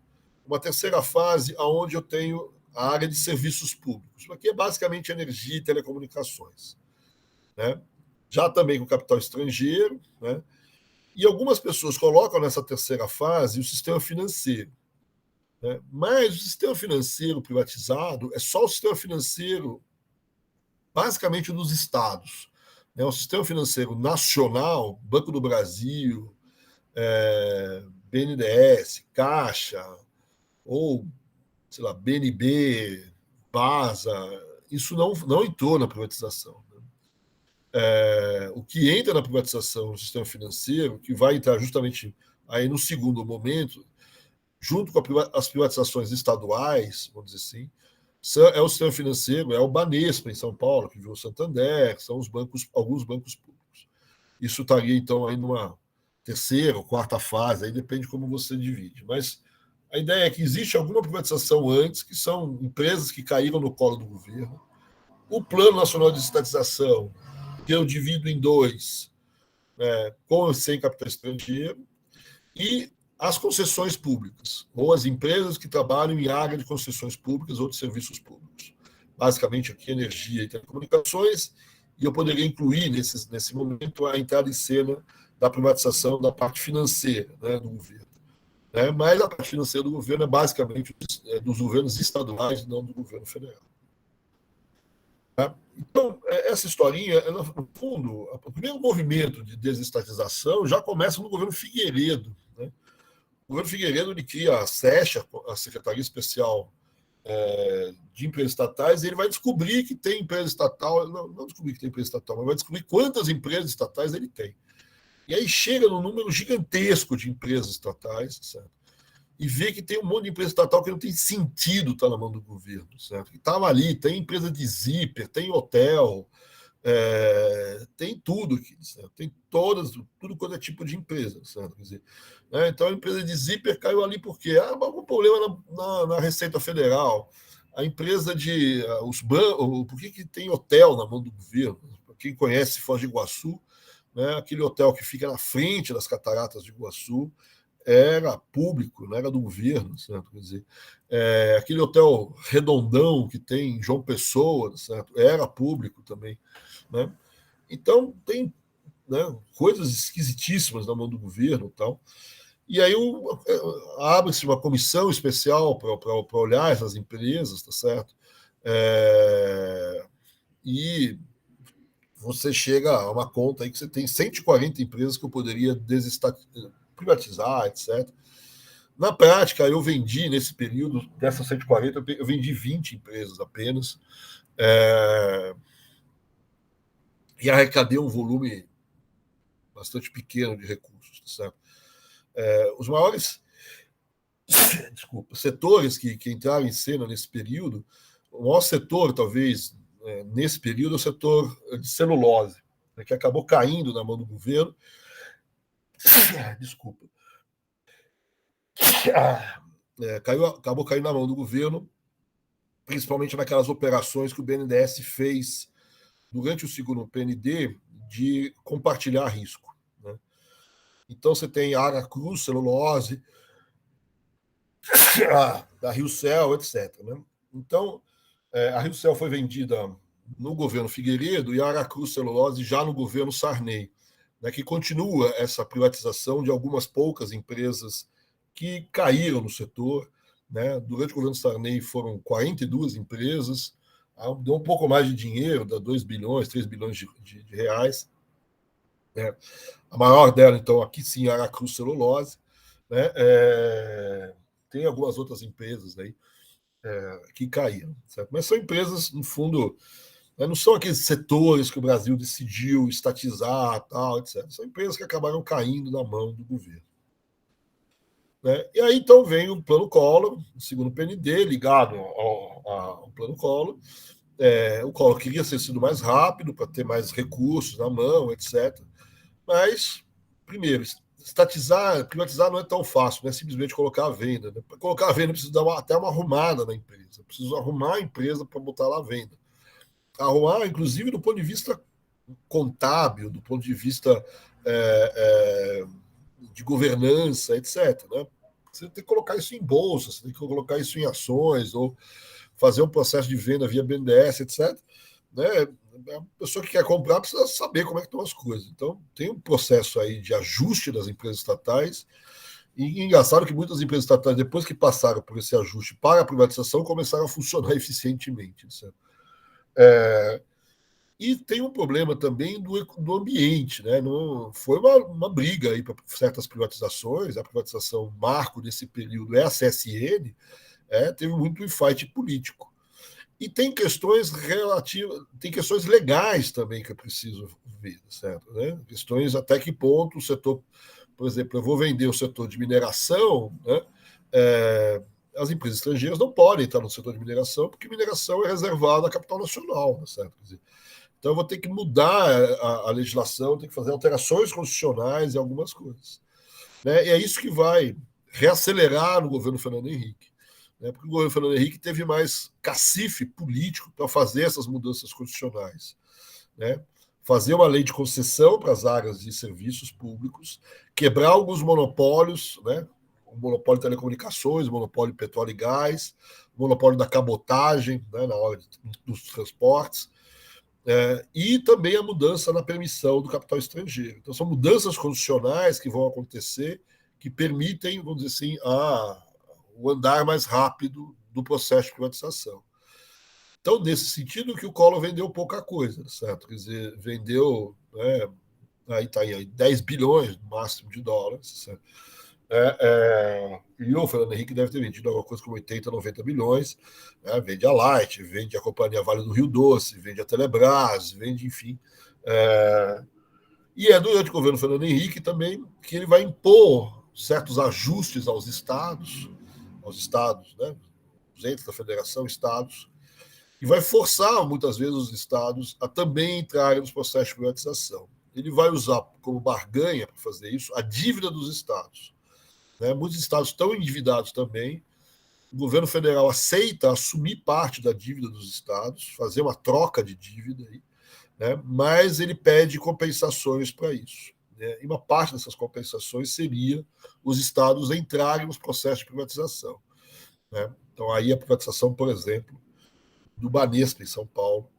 Uma terceira fase onde eu tenho a área de serviços públicos. Aqui é basicamente energia e telecomunicações. Né? Já também com capital estrangeiro, né? E algumas pessoas colocam nessa terceira fase o sistema financeiro. Né? Mas o sistema financeiro privatizado é só o sistema financeiro, basicamente, dos estados. Né? O sistema financeiro nacional, Banco do Brasil, BNDES, Caixa, ou, sei lá, BNB, BASA, isso não entrou na privatização. O que entra na privatização do sistema financeiro, que vai entrar justamente aí no segundo momento, junto com as privatizações estaduais, vamos dizer assim, é o sistema financeiro, é o Banespa em São Paulo, que virou Santander, são alguns bancos públicos. Isso estaria, então, aí numa terceira ou quarta fase, aí depende de como você divide. Mas a ideia é que existe alguma privatização antes, que são empresas que caíram no colo do governo. O Plano Nacional de Estatização, que eu divido em dois, com e sem capital estrangeiro, e as concessões públicas, ou as empresas que trabalham em área de concessões públicas ou de serviços públicos. Basicamente, aqui, energia e telecomunicações, e eu poderia incluir, nesse momento, a entrada em cena da privatização da parte financeira, né, do governo. Mas a parte financeira do governo é basicamente dos governos estaduais, não do governo federal. Então, essa historinha, no fundo, o primeiro movimento de desestatização já começa no governo Figueiredo. Né? O governo Figueiredo ele cria a SECHA, a Secretaria Especial de Empresas Estatais, e ele vai descobrir que tem empresa estatal, não descobrir que tem empresa estatal, mas vai descobrir quantas empresas estatais ele tem. E aí chega num número gigantesco de empresas estatais, certo? E vê que tem um monte de empresa estatal que não tem sentido estar na mão do governo, certo? Que estava ali, tem empresa de zíper, tem hotel, tem tudo aqui, certo? Tem tudo quanto é tipo de empresa, certo? Quer dizer, então a empresa de zíper caiu ali por quê? Algum problema na Receita Federal. A empresa de os bancos, por que tem hotel na mão do governo? Para quem conhece Foz do Iguaçu, né, aquele hotel que fica na frente das cataratas de Iguaçu, era público, não era do governo, certo? Quer dizer, aquele hotel redondão que tem em João Pessoa, certo? Era público também. Né? Então, tem, né, coisas esquisitíssimas na mão do governo e tal. E aí abre-se uma comissão especial para olhar essas empresas, tá certo? E você chega a uma conta aí que você tem 140 empresas que eu poderia privatizar, etc. Na prática, eu vendi, nesse período, dessas 140, eu vendi 20 empresas apenas, e arrecadei um volume bastante pequeno de recursos. Certo? Os maiores setores que entraram em cena nesse período, o maior setor, talvez, nesse período, é o setor de celulose, né, que acabou caindo na mão do governo. Desculpa. acabou caindo na mão do governo, principalmente naquelas operações que o BNDES fez durante o segundo PND de compartilhar risco, né? Então você tem a Aracruz, celulose, a RioCel, etc., né? Então, a RioCel foi vendida no governo Figueiredo e a Aracruz Celulose já no governo Sarney, né, que continua essa privatização de algumas poucas empresas que caíram no setor, né? Durante o governo Sarney foram 42 empresas, deu um pouco mais de dinheiro, dá 2 bilhões, 3 bilhões de reais. Né? A maior dela, então, aqui sim, a Aracruz Celulose. Né? Tem algumas outras empresas aí que caíram, certo? Mas são empresas, no fundo, né, não são aqueles setores que o Brasil decidiu estatizar, tal, etc. São empresas que acabaram caindo na mão do governo. Né? E aí, então, vem o Plano Collor, o segundo PND, ligado ao Plano Collor. O Collor queria ter sido mais rápido, para ter mais recursos na mão, etc. Mas, primeiro, privatizar não é tão fácil, não é simplesmente colocar à venda. Né? Para colocar à venda, precisa dar até uma arrumada na empresa. Precisa arrumar a empresa para botar lá à venda. Arrumar, inclusive, do ponto de vista contábil, do ponto de vista de governança, etc. Né? Você tem que colocar isso em bolsa, você tem que colocar isso em ações, ou fazer um processo de venda via BNDES, etc. Né? A pessoa que quer comprar precisa saber como é que estão as coisas. Então, tem um processo aí de ajuste das empresas estatais. E engraçado que muitas empresas estatais, depois que passaram por esse ajuste para a privatização, começaram a funcionar eficientemente. E tem um problema também do ambiente. Né? Não, foi uma briga aí para certas privatizações. A privatização marco desse período é a CSN, teve muito infight político. E tem questões relativas, tem questões legais também que é preciso ver, certo? Né? Questões até que ponto o setor, por exemplo, eu vou vender o setor de mineração, né? As empresas estrangeiras não podem estar no setor de mineração, porque mineração é reservada à capital nacional, certo? Quer dizer, então eu vou ter que mudar a legislação, ter que fazer alterações constitucionais e algumas coisas. Né? E é isso que vai reacelerar no governo Fernando Henrique. Porque o governo Fernando Henrique teve mais cacife político para fazer essas mudanças constitucionais. Né? Fazer uma lei de concessão para as áreas de serviços públicos, quebrar alguns monopólios, né? O monopólio de telecomunicações, o monopólio de petróleo e gás, o monopólio da cabotagem, né? Na hora dos transportes, e também a mudança na permissão do capital estrangeiro. Então, são mudanças constitucionais que vão acontecer que permitem, vamos dizer assim, o andar mais rápido do processo de privatização. Então, nesse sentido, que o Collor vendeu pouca coisa, certo? Quer dizer, vendeu, aí está aí 10 bilhões no máximo de dólares, certo? E o Fernando Henrique deve ter vendido alguma coisa como 80, 90 bilhões. Né? Vende a Light, vende a Companhia Vale do Rio Doce, vende a Telebrás, vende, enfim. E durante o governo Fernando Henrique também que ele vai impor certos ajustes aos estados, né? Os entes da federação, estados, e vai forçar muitas vezes os estados a também entrarem nos processos de privatização. Ele vai usar como barganha para fazer isso a dívida dos estados. Né? Muitos estados estão endividados também. O governo federal aceita assumir parte da dívida dos estados, fazer uma troca de dívida aí, né? Mas ele pede compensações para isso. Né? E uma parte dessas compensações seria os estados entrarem nos processos de privatização. Né? Então, aí a privatização, por exemplo, do Banespa, em São Paulo,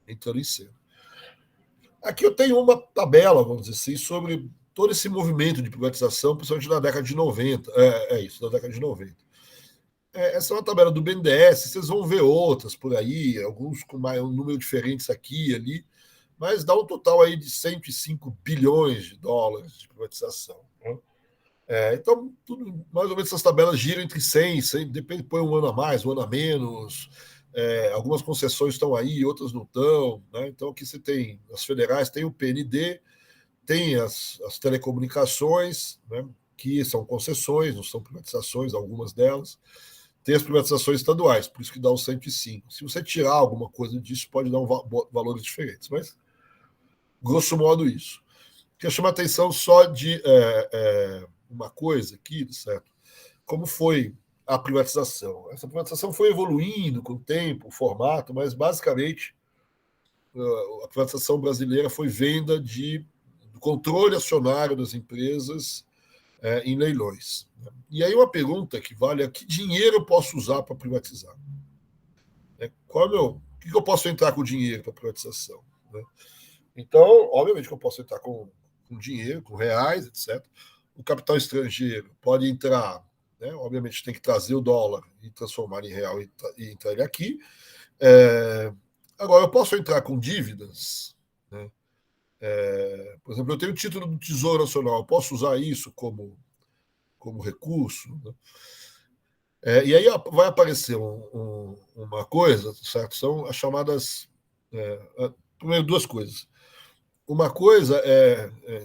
entrando em cena. Aqui eu tenho uma tabela, vamos dizer assim, sobre todo esse movimento de privatização, principalmente na década de 90. Na década de 90. Essa é uma tabela do BNDES, vocês vão ver outras por aí, alguns com um número diferentes aqui e ali, mas dá um total aí de 105 bilhões de dólares de privatização. Né? Então, tudo, mais ou menos essas tabelas giram entre 100, depende, põe um ano a mais, um ano a menos. Algumas concessões estão aí, outras não estão. Né? Então, aqui você tem as federais, tem o PND, tem as telecomunicações, né? Que são concessões, não são privatizações, algumas delas. Tem as privatizações estaduais, por isso que dá os 105. Se você tirar alguma coisa disso, pode dar valores diferentes, mas, grosso modo, isso. Queria chamar a atenção só de uma coisa aqui, certo? como foi a privatização. Essa privatização foi evoluindo com o tempo, o formato, mas basicamente a privatização brasileira foi venda do controle acionário das empresas em leilões. E aí uma pergunta que vale é: que dinheiro eu posso usar para privatizar? O que eu posso entrar com dinheiro para privatização? Então, obviamente que eu posso entrar com dinheiro, com reais, etc. O capital estrangeiro pode entrar, né? Obviamente tem que trazer o dólar e transformar em real e entrar ele aqui. Agora, eu posso entrar com dívidas, né? Por exemplo, eu tenho o título do Tesouro Nacional, eu posso usar isso como recurso, né? E aí vai aparecer uma coisa, certo? São as chamadas. Primeiro, duas coisas. Uma coisa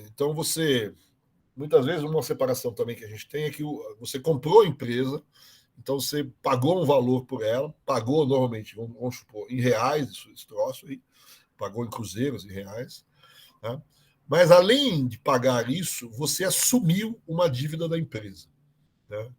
então muitas vezes, uma separação também que a gente tem é que você comprou a empresa, então você pagou um valor por ela, pagou normalmente, vamos supor, em reais, esse troço aí, pagou em cruzeiros, em reais, né? Mas além de pagar isso, você assumiu uma dívida da empresa, né?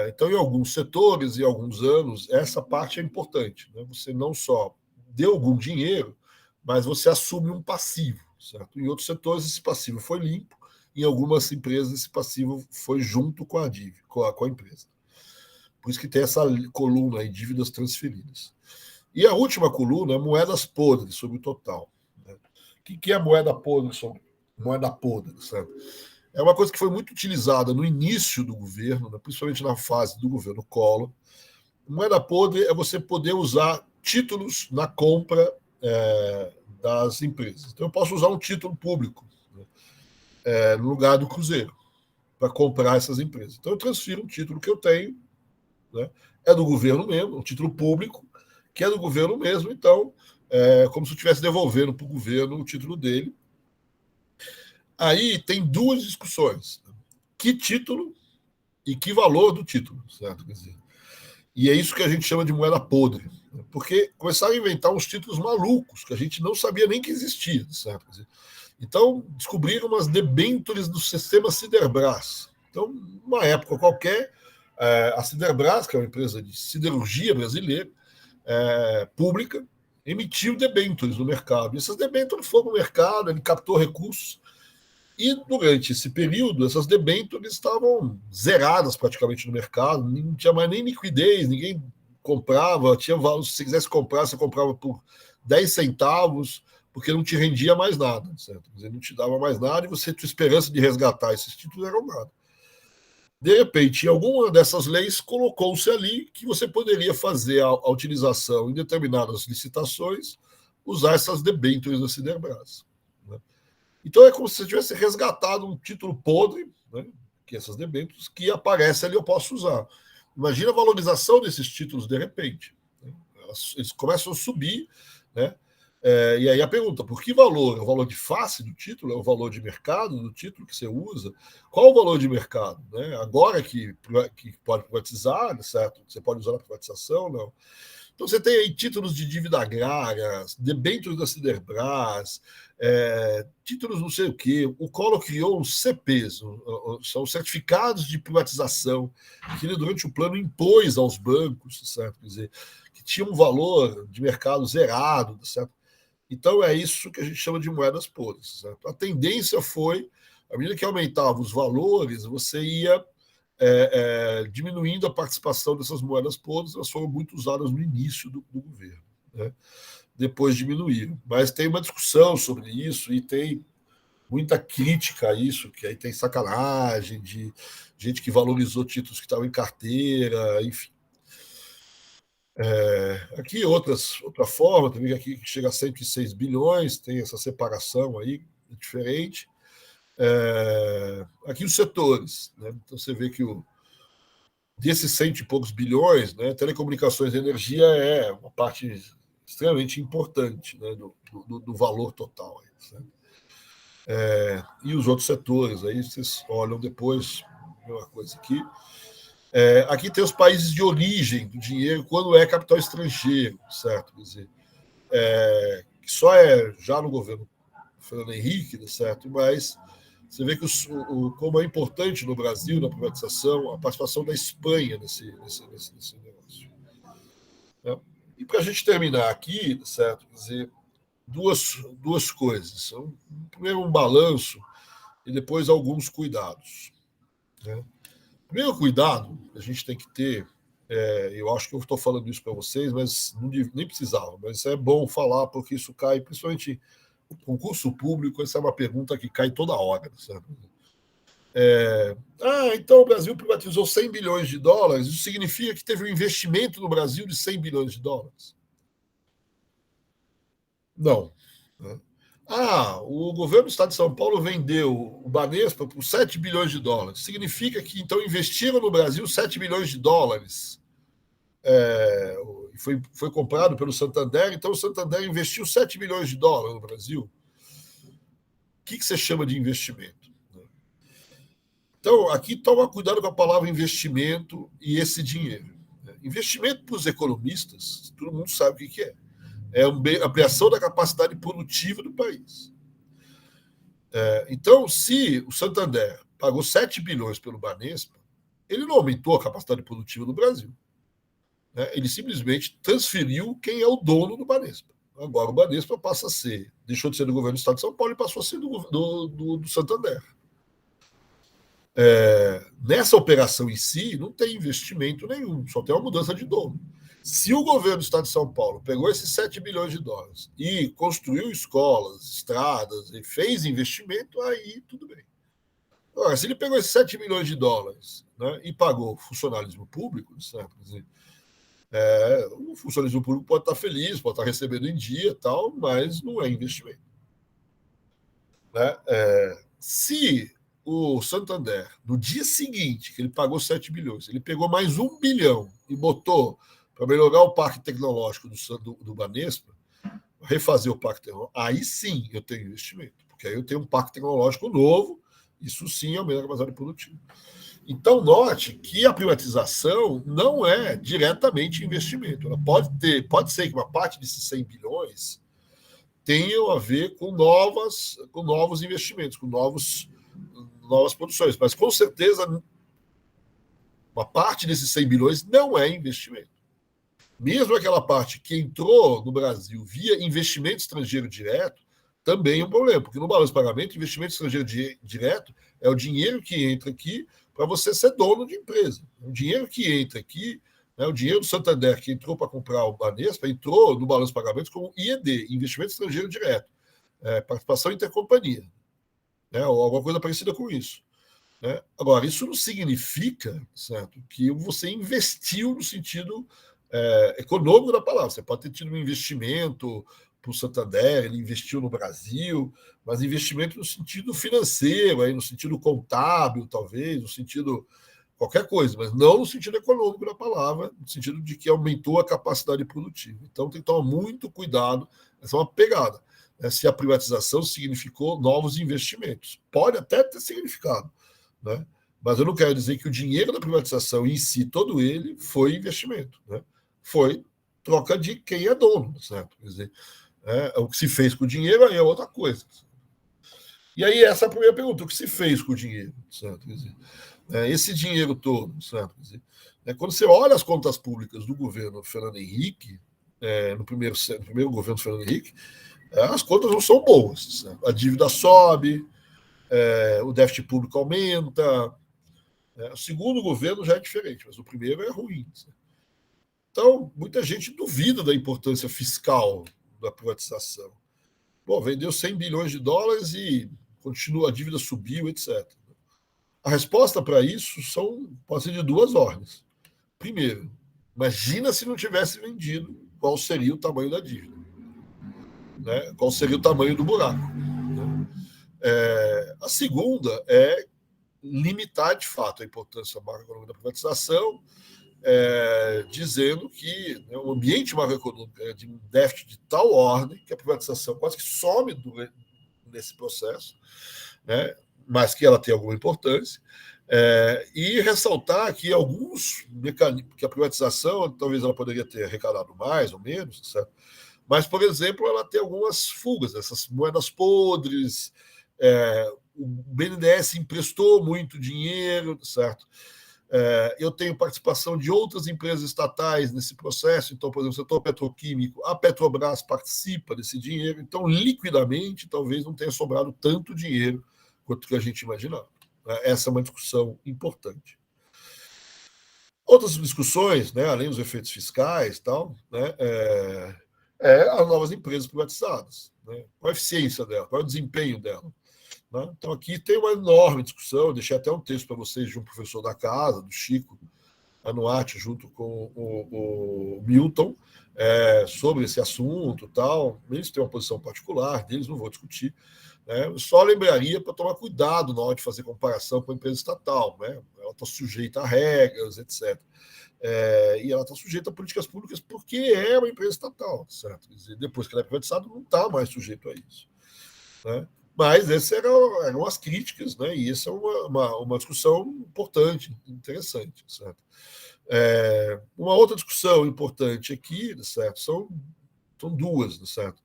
Então, em alguns setores e alguns anos, essa parte é importante, né? Você não só deu algum dinheiro, mas você assume um passivo, certo? Em outros setores, esse passivo foi limpo, em algumas empresas, esse passivo foi junto com a dívida, com a empresa. Por isso que tem essa coluna aí, dívidas transferidas. E a última coluna é moedas podres sobre o total, né? O que é moeda podre sobre moeda podre, certo? É uma coisa que foi muito utilizada no início do governo, né, principalmente na fase do governo Collor. Moeda podre é você poder usar títulos na compra das empresas. Então, eu posso usar um título público, né, no lugar do Cruzeiro, para comprar essas empresas. Então, eu transfiro um título que eu tenho, né, é do governo mesmo, um título público, que é do governo mesmo, então, como se eu estivesse devolvendo para o governo o título dele. Aí tem duas discussões: que título e que valor do título, certo? Quer dizer, e é isso que a gente chama de moeda podre, porque começaram a inventar uns títulos malucos que a gente não sabia nem que existia, certo? Quer dizer, então descobriram umas debêntures do sistema Siderbras. Então, numa época qualquer, a Siderbras, que é uma empresa de siderurgia brasileira, pública, emitiu debêntures no mercado. E essas debêntures foram no mercado, ele captou recursos. E durante esse período, essas debêntures estavam zeradas praticamente no mercado, não tinha mais nem liquidez, ninguém comprava, tinha valor, se você quisesse comprar, você comprava por 10 centavos, porque não te rendia mais nada, certo? Quer dizer, não te dava mais nada e você tinha esperança de resgatar esses títulos, eram nada. De repente, em alguma dessas leis, colocou-se ali que você poderia fazer a utilização em determinadas licitações, usar essas debêntures da Siderbras, né? Então é como se você tivesse resgatado um título podre, né, que essas debêntures, que aparece ali, eu posso usar. Imagina a valorização desses títulos de repente, né? Eles começam a subir, né? E aí a pergunta: por que valor? É o valor de face do título? É o valor de mercado do título que você usa? Qual o valor de mercado, né? Agora que pode privatizar, certo? Você pode usar na privatização, não? Então, você tem aí títulos de dívida agrária, debêntures da Siderbras, títulos não sei o quê. O Collor criou os CPs, são certificados de privatização, que ele, durante o plano, impôs aos bancos, certo? Quer dizer, que tinha um valor de mercado zerado, certo? Então, é isso que a gente chama de moedas podres, certo? A tendência foi, à medida que aumentava os valores, você ia diminuindo a participação dessas moedas podres. Elas foram muito usadas no início do governo, né? Depois diminuíram. Mas tem uma discussão sobre isso e tem muita crítica a isso, que aí tem sacanagem de gente que valorizou títulos que estavam em carteira, enfim. Aqui outra forma, também aqui que chega a 106 bilhões, tem essa separação aí diferente. Aqui os setores, né? Então você vê que desses 100 e poucos bilhões, né, telecomunicações e energia é uma parte extremamente importante, né, do valor total. Né? E os outros setores, aí vocês olham depois, uma coisa aqui. Aqui tem os países de origem do dinheiro quando é capital estrangeiro, certo? Quer dizer, que só já no governo Fernando Henrique, certo? Mas Você vê que como é importante no Brasil, na privatização, a participação da Espanha nesse negócio. Né? E para a gente terminar aqui, certo? Quer dizer, duas coisas. Primeiro, um balanço e depois alguns cuidados. Né? Primeiro cuidado que a gente tem que ter, eu acho que eu estou falando isso para vocês, mas nem precisava, mas é bom falar porque isso cai, principalmente no concurso público, essa é uma pergunta que cai toda hora. Sabe? Então o Brasil privatizou 100 bilhões de dólares, isso significa que teve um investimento no Brasil de 100 bilhões de dólares? Não. Né? O governo do estado de São Paulo vendeu o Banespa por 7 bilhões de dólares. Significa que, então, investiram no Brasil 7 bilhões de dólares. Foi comprado pelo Santander, então o Santander investiu 7 bilhões de dólares no Brasil. O que você chama de investimento? Então, aqui toma cuidado com a palavra investimento e esse dinheiro. Investimento para os economistas, todo mundo sabe o que é. É a ampliação da capacidade produtiva do país. Então, se o Santander pagou 7 bilhões pelo Banespa, ele não aumentou a capacidade produtiva do Brasil. Ele simplesmente transferiu quem é o dono do Banespa. Agora o Banespa passa a ser, deixou de ser do governo do estado de São Paulo e passou a ser do Santander. Nessa operação em si, não tem investimento nenhum, só tem uma mudança de dono. Se o governo do estado de São Paulo pegou esses 7 bilhões de dólares e construiu escolas, estradas, e fez investimento, aí tudo bem. Agora, se ele pegou esses 7 bilhões de dólares, né, e pagou funcionalismo público, certo? Quer dizer, o funcionalismo público pode estar feliz, pode estar recebendo em dia, tal, mas não é investimento. Né? Se o Santander, no dia seguinte, que ele pagou 7 bilhões, ele pegou mais 1 bilhão e botou para melhorar o parque tecnológico do Banespa, refazer o parque tecnológico, aí sim eu tenho investimento, porque aí eu tenho um parque tecnológico novo, isso sim aumenta a capacidade produtiva. Então, note que a privatização não é diretamente investimento. Ela pode ser que uma parte desses 100 bilhões tenham a ver com novos investimentos, com novas produções, mas com certeza uma parte desses 100 bilhões não é investimento. Mesmo aquela parte que entrou no Brasil via investimento estrangeiro direto, também é um problema, porque no balanço de pagamento, investimento estrangeiro direto é o dinheiro que entra aqui para você ser dono de empresa. O dinheiro que entra aqui, o dinheiro do Santander que entrou para comprar o Banespa, entrou no balanço de pagamentos como IED, investimento estrangeiro direto, participação intercompanhia, ou alguma coisa parecida com isso. Agora, isso não significa, certo, que você investiu no sentido econômico da palavra. Você pode ter tido um investimento para o Santander, ele investiu no Brasil, mas investimento no sentido financeiro, aí, no sentido contábil, talvez, no sentido qualquer coisa, mas não no sentido econômico da palavra, no sentido de que aumentou a capacidade produtiva. Então tem que tomar muito cuidado, essa é uma pegada. Se a privatização significou novos investimentos. Pode até ter significado, né? Mas eu não quero dizer que o dinheiro da privatização em si, todo ele, foi investimento. Né? Foi troca de quem é dono, certo? Quer dizer, o que se fez com o dinheiro aí é outra coisa. E aí essa é a primeira pergunta, o que se fez com o dinheiro, certo? Quer dizer, esse dinheiro todo, certo? Quer dizer, quando você olha as contas públicas do governo Fernando Henrique, no primeiro governo Fernando Henrique, as contas não são boas. Certo? A dívida sobe, o déficit público aumenta. O segundo governo já é diferente, mas o primeiro é ruim. Certo? Então, muita gente duvida da importância fiscal da privatização. Bom, vendeu 100 bilhões de dólares e continua, a dívida subiu, etc. A resposta para isso pode ser de duas ordens. Primeiro, imagina se não tivesse vendido, qual seria o tamanho da dívida? Né? Qual seria o tamanho do buraco? Né? A segunda é limitar, de fato, a importância macroeconômica da privatização, dizendo que o ambiente macroeconômico é de um déficit de tal ordem que a privatização quase que some nesse processo, né? Mas que ela tem alguma importância, e ressaltar que alguns mecanismos, que a privatização talvez ela poderia ter arrecadado mais ou menos, certo? Mas, por exemplo, ela tem algumas fugas, essas moedas podres, BNDES emprestou muito dinheiro, certo? Eu tenho participação de outras empresas estatais nesse processo, então, por exemplo, o setor petroquímico, a Petrobras participa desse dinheiro, então, liquidamente, talvez não tenha sobrado tanto dinheiro quanto que a gente imaginava. Essa é uma discussão importante. Outras discussões, né, além dos efeitos fiscais, tal, né, as novas empresas privatizadas, né, qual a eficiência dela, qual é o desempenho dela. Né? Então, aqui tem uma enorme discussão. Eu deixei até um texto para vocês de um professor da casa, do Chico Anuati, junto com o Milton, sobre esse assunto. Tal. Eles têm uma posição particular deles, não vou discutir. Né? Eu só lembraria para tomar cuidado na hora de fazer comparação com a empresa estatal. Né? Ela está sujeita a regras, etc. E ela está sujeita a políticas públicas porque é uma empresa estatal. Certo? Quer dizer, depois que ela é privatizada, não está mais sujeito a isso. Né? Mas essas eram as críticas, né? E essa é uma discussão importante, interessante. Certo? Uma outra discussão importante aqui, certo? São duas, certo?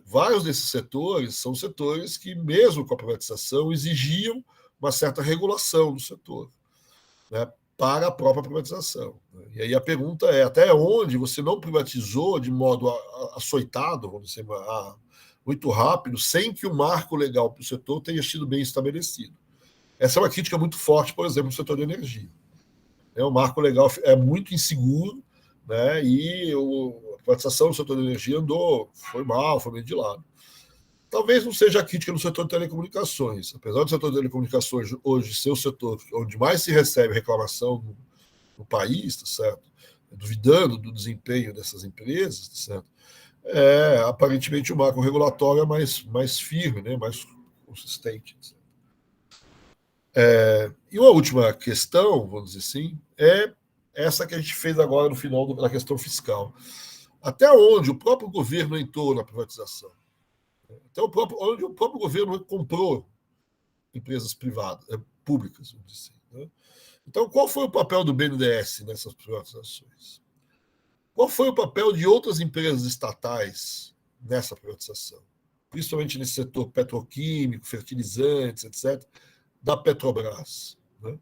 Vários desses setores são setores que, mesmo com a privatização, exigiam uma certa regulação do setor, né, para a própria privatização. E aí a pergunta é, até onde você não privatizou de modo açoitado, vamos dizer, muito rápido, sem que o marco legal para o setor tenha sido bem estabelecido. Essa é uma crítica muito forte, por exemplo, no setor de energia. O marco legal é muito inseguro, né, e a privatização do setor de energia foi mal, foi meio de lado. Talvez não seja a crítica no setor de telecomunicações. Apesar do setor de telecomunicações hoje ser o setor onde mais se recebe reclamação no país, tá certo? Duvidando do desempenho dessas empresas, tá certo? Aparentemente o marco regulatório é mais firme, né? Mais consistente. E uma última questão, vamos dizer assim, é essa que a gente fez agora no final da questão fiscal. Até onde o próprio governo entrou na privatização? Até onde o próprio governo comprou empresas privadas, públicas, vamos dizer assim. Né? Então, qual foi o papel do BNDES nessas privatizações? Qual foi o papel de outras empresas estatais nessa privatização? Principalmente nesse setor petroquímico, fertilizantes, etc., da Petrobras. Né?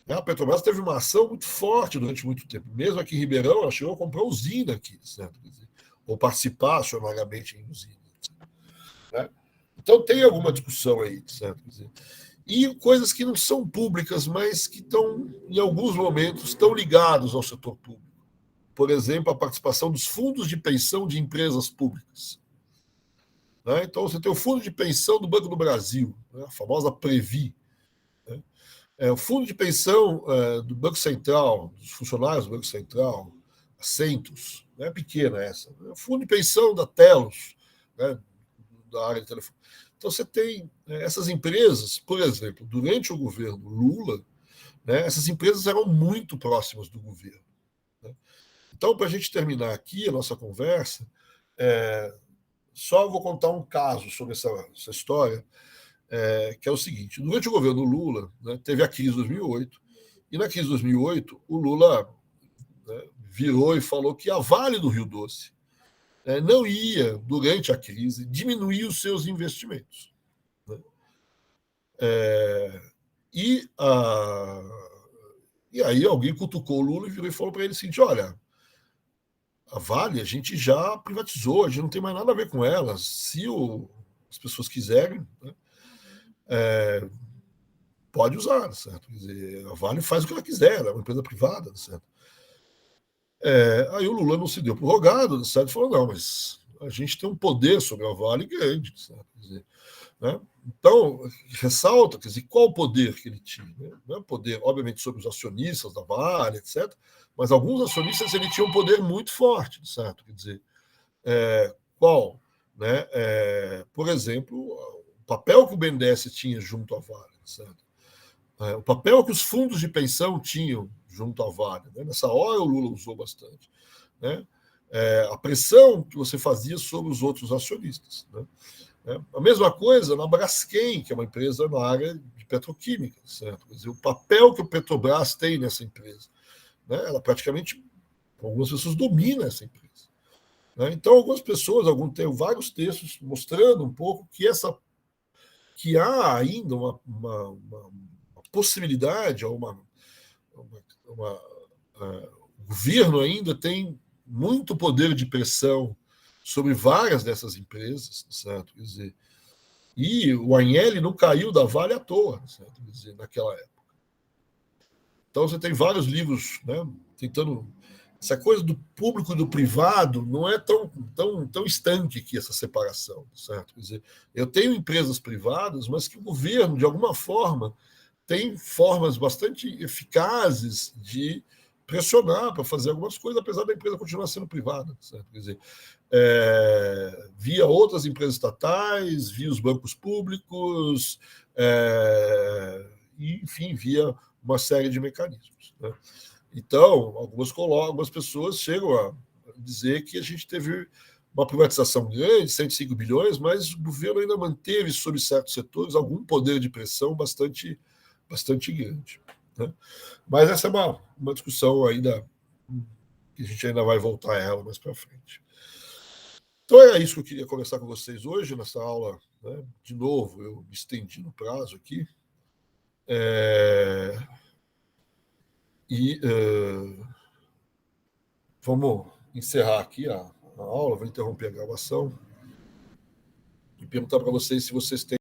A Petrobras teve uma ação muito forte durante muito tempo. Mesmo aqui em Ribeirão, ela chegou a comprar usina aqui, certo? Ou participar acionariamente em usina. Né? Então, tem alguma discussão aí, certo? E coisas que não são públicas, mas que estão, em alguns momentos, estão ligados ao setor público. Por exemplo, a participação dos fundos de pensão de empresas públicas. Né? Então, você tem o fundo de pensão do Banco do Brasil, né? A famosa Previ. Né? O fundo de pensão do Banco Central, dos funcionários do Banco Central, a Centos, não é pequena essa. O fundo de pensão da Telos, né? Da área de telefone. Então, você tem essas empresas, por exemplo, durante o governo Lula, né, essas empresas eram muito próximas do governo. Né? Então, para a gente terminar aqui a nossa conversa, só vou contar um caso sobre essa história, que é o seguinte. Durante o governo Lula, né, teve a crise de 2008, e na crise de 2008, o Lula, né, virou e falou que a Vale do Rio Doce não ia, durante a crise, diminuir os seus investimentos. Né? E aí alguém cutucou o Lula e virou e falou para ele o seguinte, olha, a Vale a gente já privatizou, a gente não tem mais nada a ver com ela. Se as pessoas quiserem, né, pode usar, certo? Quer dizer, a Vale faz o que ela quiser, ela é uma empresa privada, certo? Aí o Lula não se deu por rogado, certo? Falou, não, mas a gente tem um poder sobre a Vale grande, certo? Quer dizer, né? Então, ressalta, quer dizer, qual o poder que ele tinha? Né? Não é o poder, obviamente, sobre os acionistas da Vale, etc., mas alguns acionistas ele tinha um poder muito forte, certo? Quer dizer, qual? Né? Por exemplo, o papel que o BNDES tinha junto à Vale, certo? O papel que os fundos de pensão tinham junto à Vale. Né? Nessa hora o Lula usou bastante. Né? A pressão que você fazia sobre os outros acionistas. Né? A mesma coisa na Braskem, que é uma empresa na área de petroquímica, certo? Quer dizer, o papel que o Petrobras tem nessa empresa. Né? Ela praticamente, algumas pessoas dominam essa empresa. Né? Então, algumas pessoas, tem vários textos mostrando um pouco que que há ainda uma possibilidade, ou o governo ainda tem muito poder de pressão sobre várias dessas empresas, certo? Quer dizer, e o Agnelli não caiu da Vale à toa, certo? Quer dizer, naquela época. Então você tem vários livros, né, tentando. Essa coisa do público e do privado não é tão estanque aqui, essa separação, certo? Quer dizer, eu tenho empresas privadas, mas que o governo, de alguma forma, tem formas bastante eficazes de pressionar para fazer algumas coisas, apesar da empresa continuar sendo privada, certo? Quer dizer, via outras empresas estatais, via os bancos públicos, e, enfim, via uma série de mecanismos, né? Então, algumas pessoas chegam a dizer que a gente teve uma privatização grande, 105 bilhões, mas o governo ainda manteve sobre certos setores algum poder de pressão bastante grande, né? Mas essa é uma discussão ainda que a gente ainda vai voltar a ela mais para frente. Então é isso que eu queria conversar com vocês hoje nessa aula, né? De novo, eu me estendi no prazo aqui. Vamos encerrar aqui a aula, vou interromper a gravação e perguntar para vocês se vocês têm